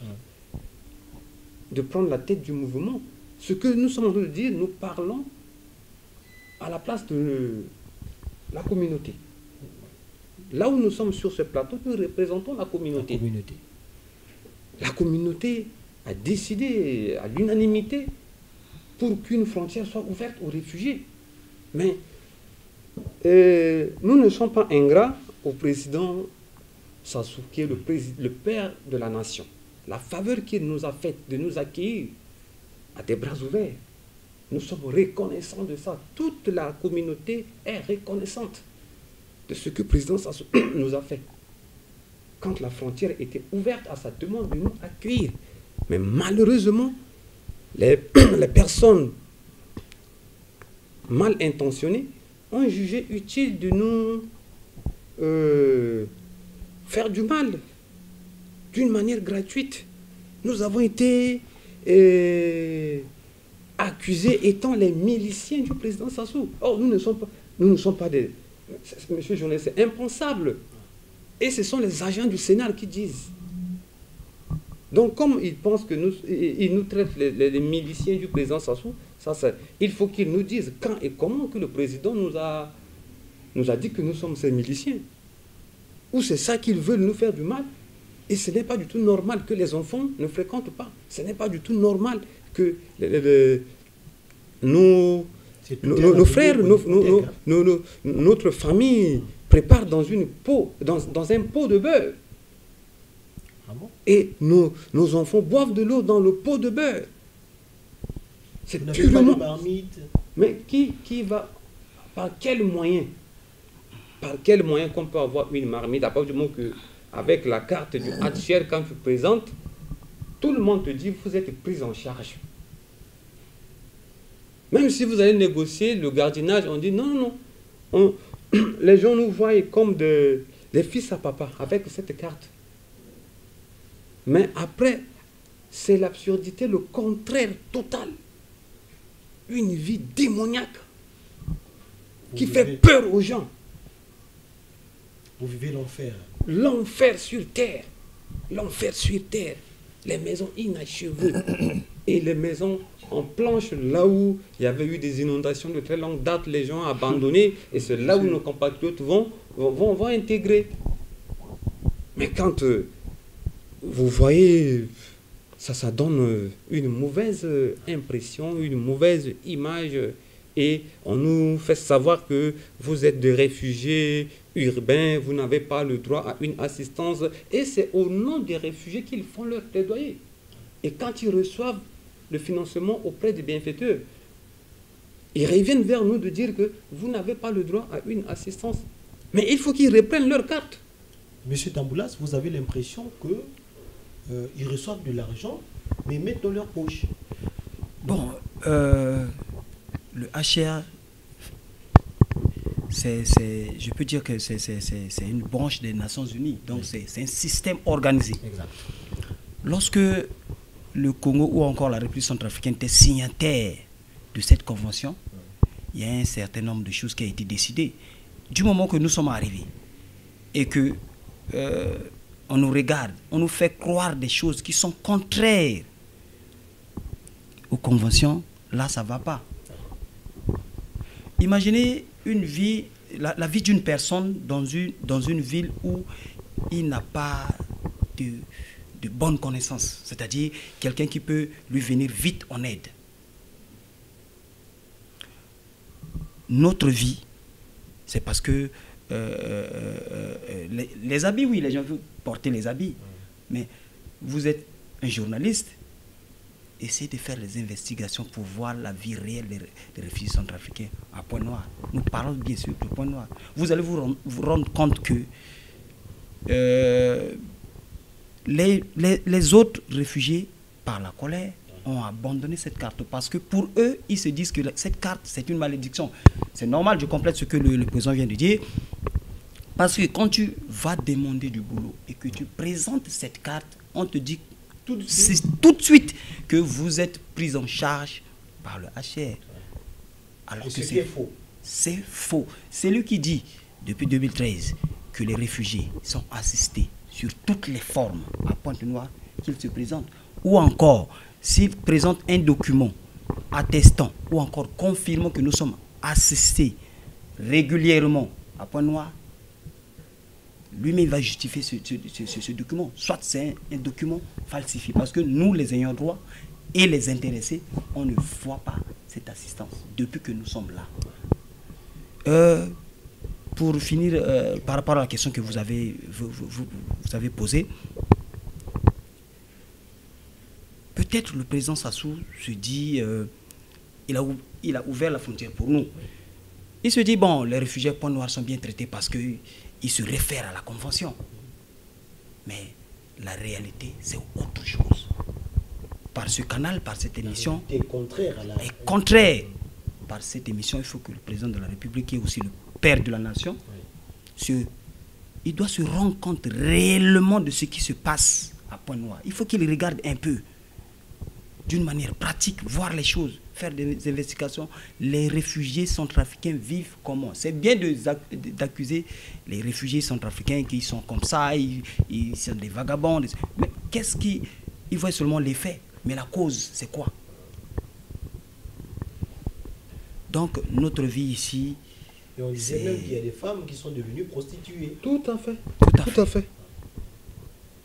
de prendre la tête du mouvement. Ce que nous sommes en train de dire, nous parlons à la place de la communauté. Là où nous sommes sur ce plateau, nous représentons la communauté. La communauté a décidé à l'unanimité pour qu'une frontière soit ouverte aux réfugiés. Mais nous ne sommes pas ingrats au président Sassou, qui est le père de la nation. La faveur qu'il nous a faite de nous accueillir à des bras ouverts, nous sommes reconnaissants de ça. Toute la communauté est reconnaissante de ce que le président Sassou nous a fait. Quand la frontière était ouverte à sa demande de nous accueillir. Mais malheureusement, les personnes mal intentionnées ont jugé utile de nous faire du mal d'une manière gratuite. Nous avons été accusés étant les miliciens du président Sassou. Or, nous ne sommes pas des... Monsieur le journaliste, c'est impensable. Et ce sont les agents du Sénat qui disent. Donc, comme ils pensent que ils nous traitent les miliciens du président Sassou, il faut qu'ils nous disent quand et comment que le président nous a dit que nous sommes ces miliciens. Ou c'est ça qu'ils veulent nous faire du mal. Et ce n'est pas du tout normal que les enfants ne fréquentent pas. Ce n'est pas du tout normal que nos frères, notre famille prépare dans un pot de beurre. Ah bon? Et nos enfants boivent de l'eau dans le pot de beurre. C'est purement... Mais qui va... Par quel moyen? Par quel moyen qu'on peut avoir une marmite? À partir du moment que, avec la carte du HCR, quand tu présentes, tout le monde te dit vous êtes pris en charge. Même si vous allez négocier le gardiennage, on dit non, non. Les gens nous voient comme des fils à papa avec cette carte. Mais après, c'est l'absurdité, le contraire total. Une vie démoniaque qui fait peur aux gens. Vous vivez l'enfer. L'enfer sur terre. L'enfer sur terre. Les maisons inachevées. Et les maisons en planche, là où il y avait eu des inondations de très longue date, les gens abandonnés. Et c'est là où nos compatriotes vont intégrer. Mais quand vous voyez, ça donne une mauvaise impression, une mauvaise image. Et on nous fait savoir que vous êtes des réfugiés urbains, vous n'avez pas le droit à une assistance. Et c'est au nom des réfugiés qu'ils font leur plaidoyer. Et quand ils reçoivent le financement auprès des bienfaiteurs, ils reviennent vers nous de dire que vous n'avez pas le droit à une assistance. Mais il faut qu'ils reprennent leur carte. Monsieur Tamboulas, vous avez l'impression qu'ils reçoivent de l'argent, mais ils mettent dans leur poche. Bon, le HR, je peux dire que c'est une branche des Nations Unies. Donc c'est un système organisé. Exact. Lorsque le Congo ou encore la République centrafricaine était signataire de cette convention, il y a un certain nombre de choses qui ont été décidées. Du moment que nous sommes arrivés et que on nous regarde, on nous fait croire des choses qui sont contraires aux conventions, là ça ne va pas. Imaginez une vie, la vie d'une personne dans une ville où il n'a pas de bonnes connaissances, c'est-à-dire quelqu'un qui peut lui venir vite en aide. Notre vie, c'est parce que les habits, oui, les gens veulent porter les habits, mais vous êtes un journaliste, essayez de faire les investigations pour voir la vie réelle des réfugiés centrafricains à Pointe-Noire. Nous parlons bien sûr de Pointe-Noire. Vous allez vous rendre compte que les autres réfugiés, par la colère, ont abandonné cette carte parce que pour eux, ils se disent que cette carte, c'est une malédiction. C'est normal, je complète ce que le président vient de dire. Parce que quand tu vas demander du boulot et que tu présentes cette carte, on te dit tout de suite que vous êtes pris en charge par le HR. Alors que c'est faux. C'est faux. C'est lui qui dit, depuis 2013, que les réfugiés sont assistés sur toutes les formes à Pointe-Noire qu'ils se présentent. Ou encore, s'ils présentent un document attestant ou encore confirmant que nous sommes assistés régulièrement à Pointe-Noire, lui-même va justifier ce document. Soit c'est un document falsifié, parce que nous, les ayants droit et les intéressés, on ne voit pas cette assistance depuis que nous sommes là. Pour finir, par rapport à la question que vous avez posée, peut-être le président Sassou se dit, il a ouvert la frontière pour nous. Il se dit, bon, les réfugiés Pointe-Noire sont bien traités parce qu'ils se réfèrent à la convention. Mais la réalité, c'est autre chose. Par ce canal, par cette émission, est contraire. Par cette émission, il faut que le président de la République, qui est aussi le père de la nation, il doit se rendre compte réellement de ce qui se passe à Pointe-Noire. Il faut qu'il regarde un peu, d'une manière pratique, voir les choses, faire des investigations. Les réfugiés centrafricains vivent comment? C'est bien d'accuser les réfugiés centrafricains qui sont comme ça, ils sont des vagabonds. Mais qu'est-ce qui... Ils voient seulement les faits. Mais la cause, c'est quoi? Donc, notre vie ici... Et on disait même qu'il y a des femmes qui sont devenues prostituées. Tout à fait.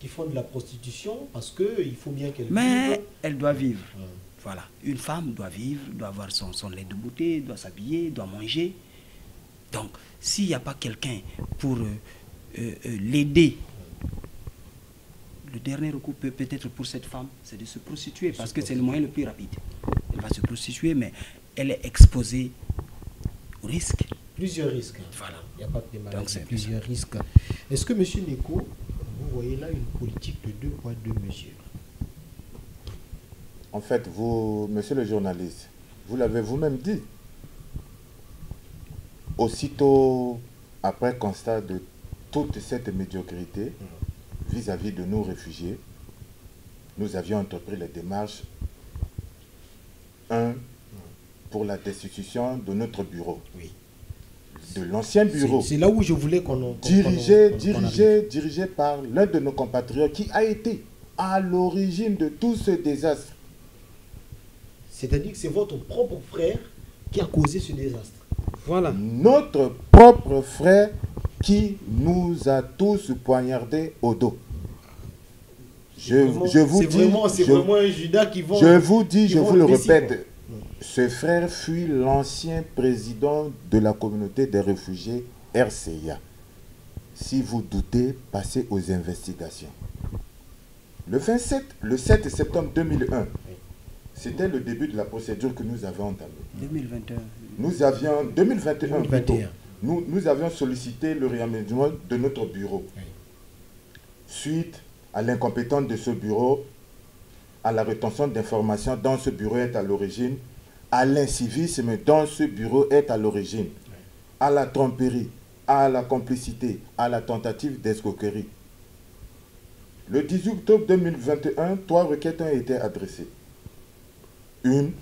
qui font de la prostitution parce qu'il faut bien qu'elles Mais vivent. elle doit vivre. Voilà. Une femme doit vivre, doit avoir son lait de beauté, doit s'habiller, doit manger. Donc, s'il n'y a pas quelqu'un pour l'aider, le dernier recours peut-être pour cette femme, c'est de se prostituer parce que c'est le moyen le plus rapide. Elle va se prostituer, mais elle est exposée au risque. Plusieurs risques. Voilà. Il n'y a pas que des maladies, Donc, c'est plusieurs risques. Est-ce que, M. Neko, vous voyez là une politique de 2 poids 2 mesures? En fait, vous, monsieur le journaliste, vous l'avez vous-même dit. Aussitôt après constat de toute cette médiocrité vis-à-vis de nos réfugiés, nous avions entrepris les démarches. Un, pour la destitution de notre bureau. Oui. De l'ancien bureau. C'est là où je voulais qu'on dirigé par l'un de nos compatriotes qui a été à l'origine de tout ce désastre. C'est-à-dire que c'est votre propre frère qui a causé ce désastre. Voilà. Notre propre frère qui nous a tous poignardés au dos. C'est vraiment un Judas qui vont... Je vous dis, je vous le répète, ce frère fut l'ancien président de la communauté des réfugiés RCA. Si vous doutez, passez aux investigations. Le 7 septembre 2001, c'était le début de la procédure que nous avions entamée. 2021. Nous avions, 2021, plutôt, nous avions sollicité le réaménagement de notre bureau. Oui. Suite à l'incompétence de ce bureau, à la rétention d'informations dont ce bureau est à l'origine, à l'incivisme dont ce bureau est à l'origine, à la tromperie, à la complicité, à la tentative d'escroquerie. Le 18 octobre 2021, 3 requêtes ont été adressées. Une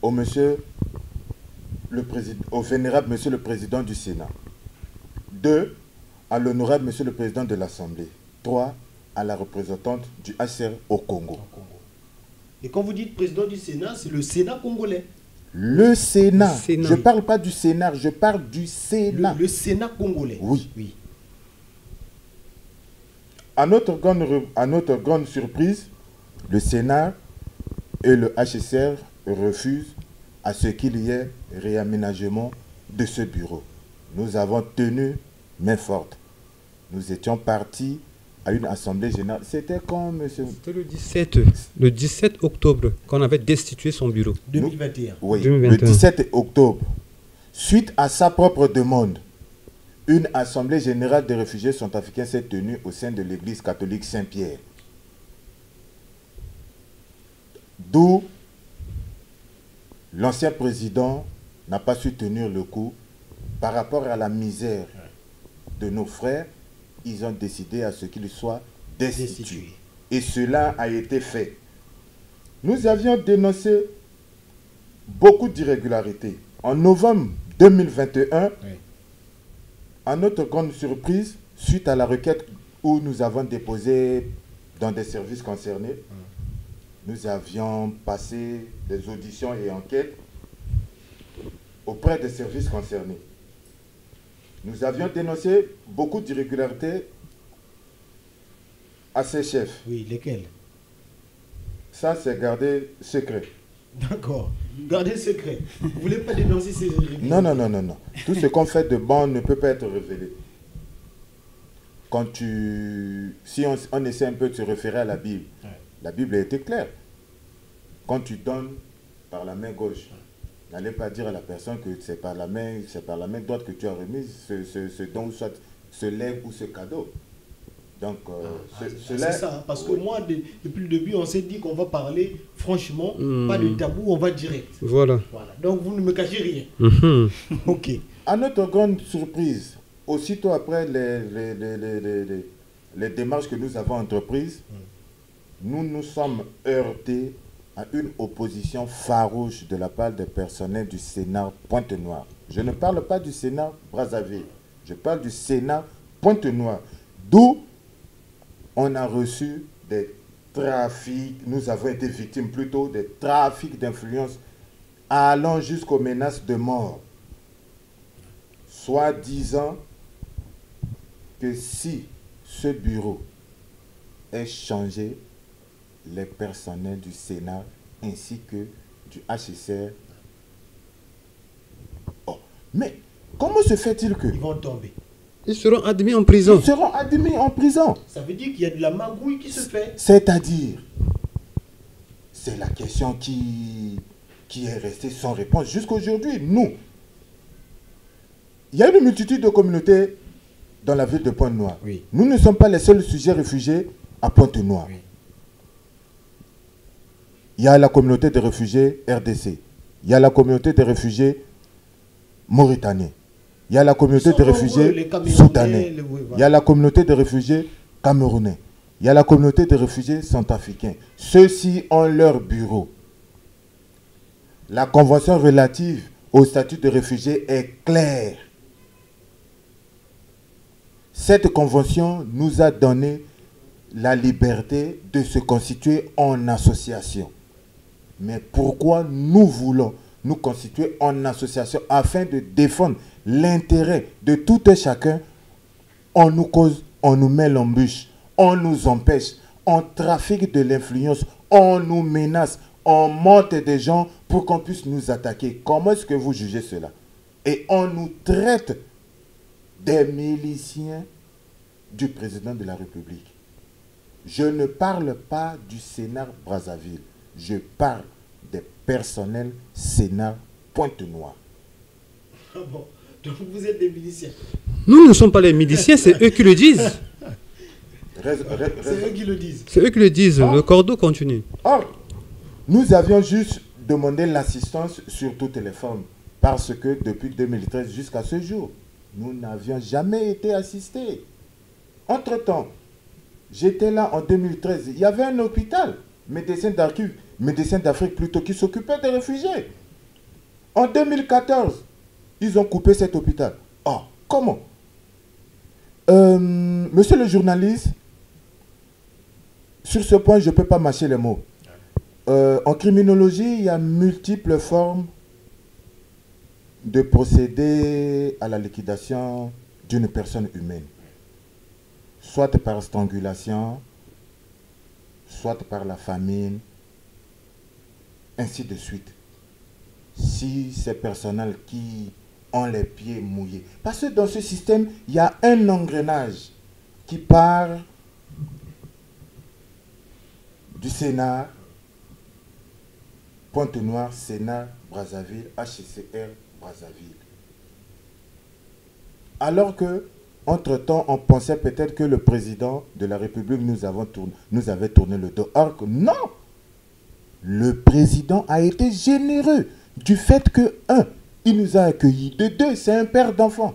au vénérable Monsieur le Président du Sénat. 2 à l'honorable Monsieur le Président de l'Assemblée. 3 à la représentante du HCR au Congo. Et quand vous dites président du Sénat, c'est le Sénat congolais. Le Sénat. Je ne parle pas du Sénat, je parle du Sénat. Le Sénat congolais. Oui. À notre grande surprise, le Sénat et le HCR refusent à ce qu'il y ait réaménagement de ce bureau. Nous avons tenu main forte. Nous étions partis à une assemblée générale. C'était quand, monsieur? C'était le 17 octobre qu'on avait destitué son bureau. 2021. Oui, 2021. Le 17 octobre. Suite à sa propre demande, une assemblée générale des réfugiés centrafricains s'est tenue au sein de l'église catholique Saint-Pierre. D'où l'ancien président n'a pas su tenir le coup par rapport à la misère de nos frères. Ils ont décidé à ce qu'ils soient destitués. Et cela a été fait. Nous avions dénoncé beaucoup d'irrégularités. En novembre 2021, à notre grande surprise, suite à la requête où nous avons déposé dans des services concernés, nous avions passé des auditions et enquêtes auprès des services concernés. Nous avions dénoncé beaucoup d'irrégularités à ces chefs. Oui, lesquels? Ça, c'est gardé secret. D'accord. Gardez secret. Vous ne voulez pas dénoncer ces irrégularités? Non. Tout ce qu'on fait de bon ne peut pas être révélé. Si on essaie un peu de se référer à la Bible, la Bible a été claire. Quand tu donnes par la main gauche, n'allez pas dire à la personne que c'est par la main droite que tu as remis ce don, soit ce lèvre ou ce cadeau. Donc, c'est ça, parce que moi, depuis le début, on s'est dit qu'on va parler franchement, pas de tabou, on va direct. Voilà. Donc, vous ne me cachez rien. Ok. À notre grande surprise, aussitôt après les démarches que nous avons entreprises, nous nous sommes heurtés à une opposition farouche de la part des personnels du Sénat Pointe-Noire. Je ne parle pas du Sénat Brazzaville, je parle du Sénat Pointe-Noire, d'où on a reçu des trafics, nous avons été victimes plutôt des trafics d'influence allant jusqu'aux menaces de mort, soit disant que si ce bureau ait changé les personnels du Sénat ainsi que du HCR. Oh. Mais comment se fait-il que... Ils vont tomber. Ils seront admis en prison. Ils seront admis en prison. Ça veut dire qu'il y a de la magouille qui se fait. C'est-à-dire, c'est la question qui est restée sans réponse jusqu'à aujourd'hui. Nous, il y a une multitude de communautés dans la ville de Pointe-Noire. Oui. Nous ne sommes pas les seuls sujets réfugiés à Pointe-Noire. Oui. Il y a la communauté des réfugiés RDC. Il y a la communauté des réfugiés mauritaniens. Il y a la communauté des réfugiés soudanais. Il y a la communauté des réfugiés camerounais. Il y a la communauté des réfugiés centrafricains. Ceux-ci ont leur bureau. La convention relative au statut de réfugié est claire. Cette convention nous a donné la liberté de se constituer en association. Mais pourquoi nous voulons nous constituer en association afin de défendre l'intérêt de tout un chacun? On nous cause, on nous met l'embûche, on nous empêche, on trafique de l'influence, on nous menace, on monte des gens pour qu'on puisse nous attaquer. Comment est-ce que vous jugez cela? Et on nous traite des miliciens du président de la République. Je ne parle pas du Sénat Brazzaville. Je parle des personnels Sénat Pointe-Noire. Ah bon, donc vous êtes des miliciens. Nous ne sommes pas les miliciens, c'est eux qui le disent. C'est eux qui le disent. C'est eux qui le disent. Oh. Le cordeau continue. Or, nous avions juste demandé l'assistance sur toutes les formes. Parce que depuis 2013 jusqu'à ce jour, nous n'avions jamais été assistés. Entre-temps, j'étais là en 2013. Il y avait un hôpital, médecins d'Afrique plutôt, qui s'occupait des réfugiés. En 2014, ils ont coupé cet hôpital. Ah, comment? Monsieur le journaliste, sur ce point, je ne peux pas mâcher les mots. En criminologie, il y a multiples formes de procéder à la liquidation d'une personne humaine. Soit par strangulation, soit par la famine, ainsi de suite. Si ces personnels qui ont les pieds mouillés. Parce que dans ce système, il y a un engrenage qui part du Sénat, Pointe-Noire, Sénat, Brazzaville, HCR, Brazzaville. Alors que, entre-temps, on pensait peut-être que le président de la République nous avait tourné le dos. Or que non! Le président a été généreux du fait que, un, il nous a accueillis. De deux, c'est un père d'enfant.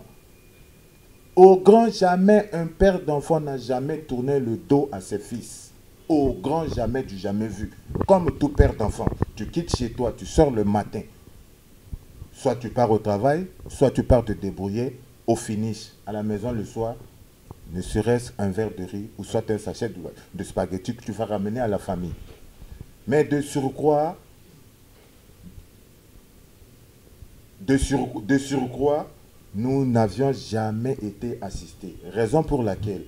Au grand jamais, un père d'enfant n'a jamais tourné le dos à ses fils. Au grand jamais du jamais vu. Comme tout père d'enfant, tu quittes chez toi, tu sors le matin. Soit tu pars au travail, soit tu pars te débrouiller. Au finish, à la maison le soir, ne serait-ce un verre de riz ou soit un sachet de spaghettis que tu vas ramener à la famille. Mais de surcroît, nous n'avions jamais été assistés. Raison pour laquelle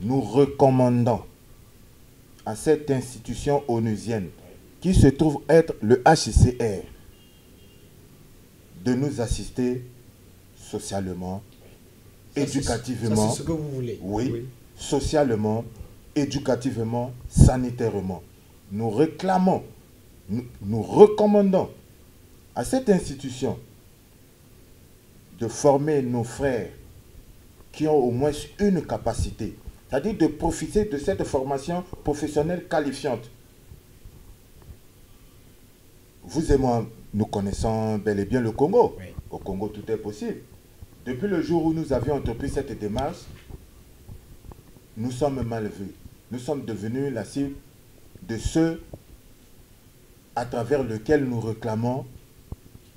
nous recommandons à cette institution onusienne qui se trouve être le HCR de nous assister socialement, éducativement. C'est ce que vous voulez. Oui, socialement, éducativement, sanitairement. Nous réclamons, nous recommandons à cette institution de former nos frères qui ont au moins une capacité, c'est-à-dire de profiter de cette formation professionnelle qualifiante. Vous et moi, nous connaissons bel et bien le Congo. Oui. Au Congo, tout est possible. Depuis le jour où nous avions entrepris cette démarche, nous sommes mal vus. Nous sommes devenus la cible de ceux à travers lesquels nous réclamons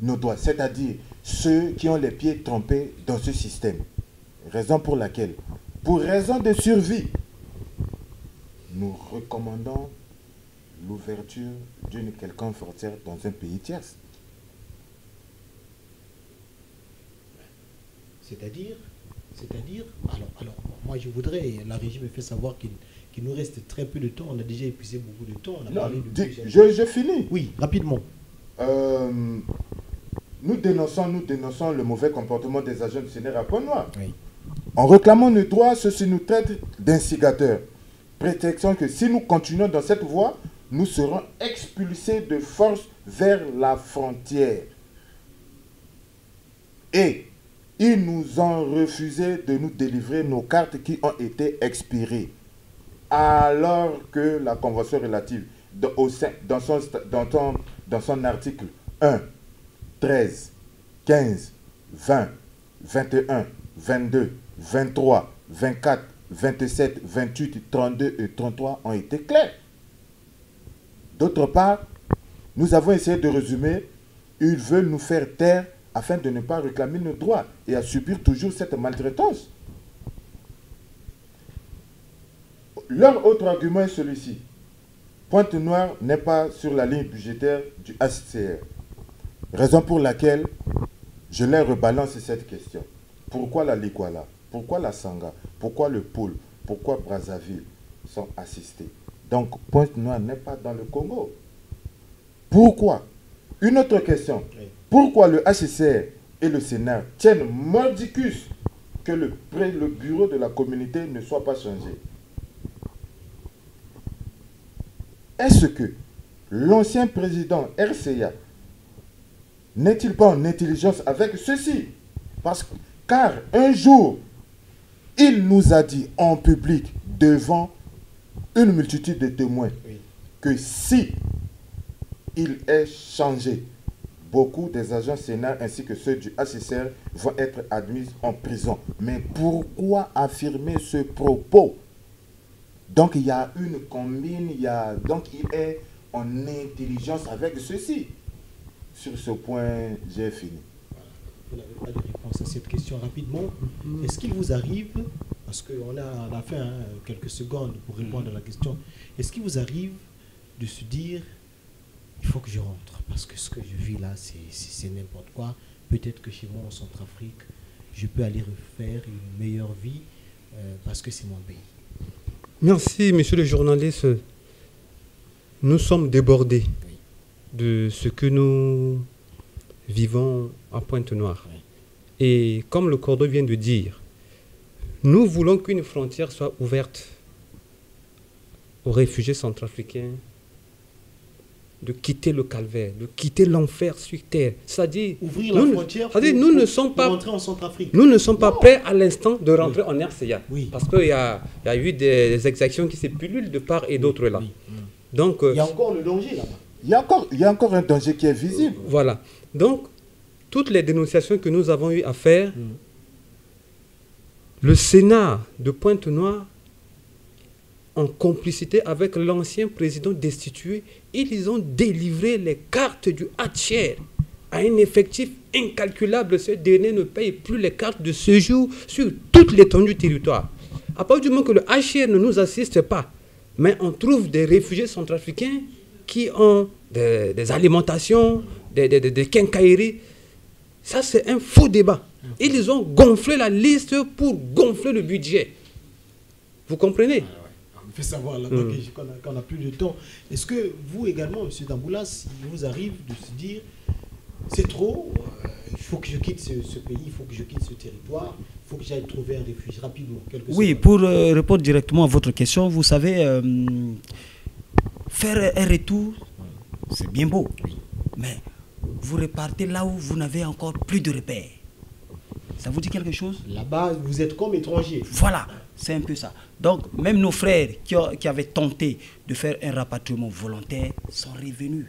nos droits, c'est-à-dire ceux qui ont les pieds trempés dans ce système. Raison pour laquelle, pour raison de survie, nous recommandons l'ouverture d'une quelconque frontière dans un pays tiers. C'est-à-dire, alors, moi je voudrais, la régie me fait savoir qu'il qu'il nous reste très peu de temps. On a déjà épuisé beaucoup de temps. On a Non, parlé de je finis. Oui, rapidement. Nous dénonçons le mauvais comportement des agents du CNR à Pointe-Noire. Oui. En réclamant nos droits, ceux-ci nous traitent d'instigateurs. Prétextant que si nous continuons dans cette voie, nous serons expulsés de force vers la frontière. Et ils nous ont refusé de nous délivrer nos cartes qui ont été expirées. Alors que la convention relative dans son article 1, 13, 15, 20, 21, 22, 23, 24, 27, 28, 32 et 33 ont été clairs. D'autre part, nous avons essayé de résumer, ils veulent nous faire taire afin de ne pas réclamer nos droits et à subir toujours cette maltraitance. Leur autre argument est celui-ci. Pointe-Noire n'est pas sur la ligne budgétaire du HCR. Raison pour laquelle je leur rebalance cette question. Pourquoi la Liguala? Pourquoi la Sanga? Pourquoi le Pôle? Pourquoi Brazzaville sont assistés? Donc Pointe-Noire n'est pas dans le Congo. Pourquoi? Une autre question. Pourquoi le HCR et le Sénat tiennent mordicus que le bureau de la communauté ne soit pas changé? Est-ce que l'ancien président RCA n'est-il pas en intelligence avec ceci? Car un jour, il nous a dit en public, devant une multitude de témoins, que si il est changé, beaucoup des agents Sénat ainsi que ceux du HCR vont être admis en prison. Mais pourquoi affirmer ce propos? Donc il y a une combine, donc il est en intelligence avec ceci. Sur ce point, j'ai fini. Vous n'avez pas de réponse à cette question rapidement. Est-ce qu'il vous arrive, parce qu'on a fait quelques secondes pour répondre à la question, est-ce qu'il vous arrive de se dire, il faut que je rentre, parce que ce que je vis là, c'est n'importe quoi. Peut-être que chez moi en Centrafrique, je peux aller refaire une meilleure vie parce que c'est mon pays. Merci, monsieur le journaliste. Nous sommes débordés de ce que nous vivons à Pointe-Noire. Et comme le Cordeau vient de dire, nous voulons qu'une frontière soit ouverte aux réfugiés centrafricains de quitter le calvaire, de quitter l'enfer sur terre. C'est-à-dire, ouvrir la frontière nous ne sommes pas rentrer en Centrafrique. Nous ne sommes pas prêts à l'instant de rentrer en RCA. Oui. Parce qu'il y a eu des exactions qui se pullulent de part et d'autre là. Donc, il y a encore le danger là-bas. Il y a encore un danger qui est visible. Voilà. Donc, toutes les dénonciations que nous avons eu à faire, le Sénat de Pointe-Noire, en complicité avec l'ancien président destitué, ils ont délivré les cartes du HCR à un effectif incalculable. Ce dernier ne paye plus les cartes de séjour sur toute l'étendue du territoire. À partir du moment que le HCR ne nous assiste pas, mais on trouve des réfugiés centrafricains qui ont des alimentations, des quincailleries. Ça, c'est un faux débat. Ils ont gonflé la liste pour gonfler le budget. Vous comprenez? On fait savoir là qu'on n'a plus de temps. Est-ce que vous également, M. Damboulas, il vous arrive de se dire, c'est trop, il faut que je quitte ce pays, il faut que je quitte ce territoire, il faut que j'aille trouver un refuge rapidement? Oui, pour répondre directement à votre question, vous savez, faire un retour, c'est bien beau, mais vous repartez là où vous n'avez encore plus de repères. Ça vous dit quelque chose? Là-bas, vous êtes comme étranger. Voilà, c'est un peu ça. Donc, même nos frères qui avaient tenté de faire un rapatriement volontaire sont revenus.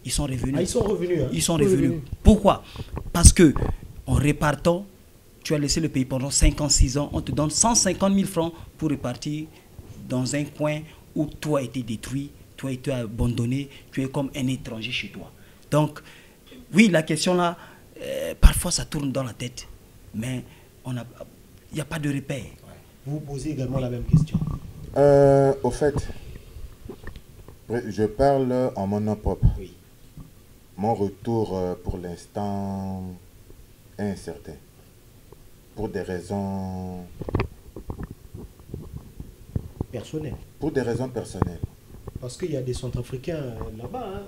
Ils sont revenus. Ah, ils sont revenus. Hein. Ils sont revenus. Pourquoi? Parce que, en repartant, tu as laissé le pays pendant 56 ans, on te donne 150 000 francs pour repartir dans un coin où tout a été détruit, tout a été abandonné, tu es comme un étranger chez toi. Donc, oui, la question là, parfois ça tourne dans la tête, mais il n'y a pas de repère. Vous posez également la même question. Au fait, je parle en mon nom propre. Oui. Mon retour, pour l'instant, est incertain. Pour des raisons personnelles. Pour des raisons personnelles. Parce qu'il y a des Centrafricains là-bas.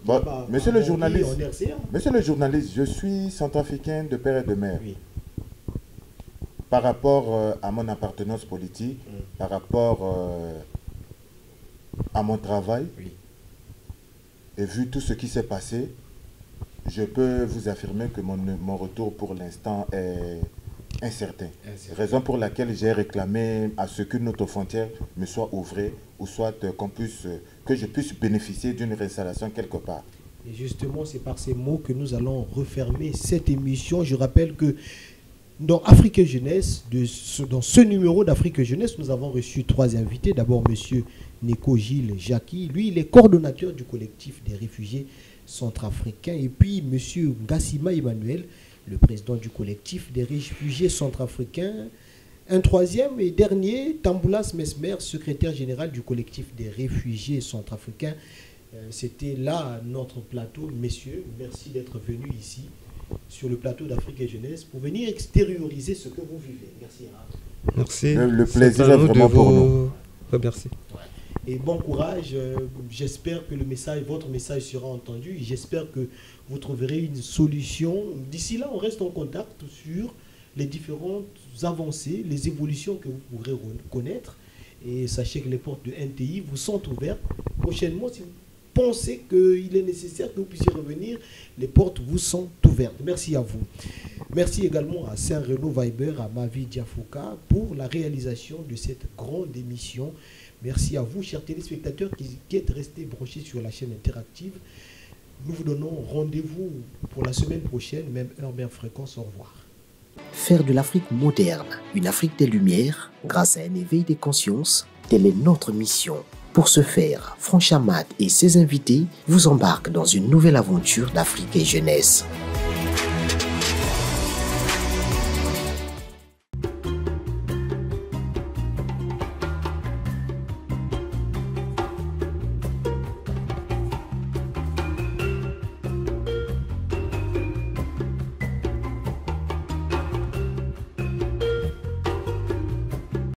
Bon, monsieur le journaliste, en RCA. monsieur le journaliste, je suis centrafricain de père et de mère. Oui. Par rapport à mon appartenance politique, par rapport à mon travail, Oui. et vu tout ce qui s'est passé, je peux vous affirmer que mon retour pour l'instant est incertain. Raison pour laquelle j'ai réclamé à ce que notre frontière me soit ouvrée, ou soit que je puisse bénéficier d'une réinstallation quelque part. Et justement, c'est par ces mots que nous allons refermer cette émission. Je rappelle que dans Afrique Jeunesse, dans ce numéro d'Afrique Jeunesse, nous avons reçu 3 invités. D'abord, M. Neko Gilles Jacqui. Lui, il est coordonnateur du collectif des réfugiés centrafricains. Et puis, M. Gassima Emmanuel, le président du collectif des réfugiés centrafricains. Un troisième et dernier, Tamboulas Mesmer, secrétaire général du collectif des réfugiés centrafricains. C'était là notre plateau. Messieurs, merci d'être venus ici sur le plateau d'Afrique et Jeunesse pour venir extérioriser ce que vous vivez. Merci. Merci. Le plaisir est vraiment pour nous. Merci. Et bon courage. J'espère que votre message sera entendu. J'espère que vous trouverez une solution. D'ici là, on reste en contact sur les différentes avancées, les évolutions que vous pourrez connaître. Et sachez que les portes de NTI vous sont ouvertes. Prochainement, si vous pensez qu'il est nécessaire que vous puissiez revenir, les portes vous sont ouvertes. Merci à vous. Merci également à Saint-Renaud Viber, à Mavi Diafouka pour la réalisation de cette grande émission. Merci à vous, chers téléspectateurs, qui êtes restés branchés sur la chaîne interactive. Nous vous donnons rendez-vous pour la semaine prochaine, même heure, même fréquence. Au revoir. Faire de l'Afrique moderne une Afrique des Lumières grâce à un éveil des consciences, telle est notre mission. Pour ce faire, Franchamat et ses invités vous embarquent dans une nouvelle aventure d'Afrique et Jeunesse.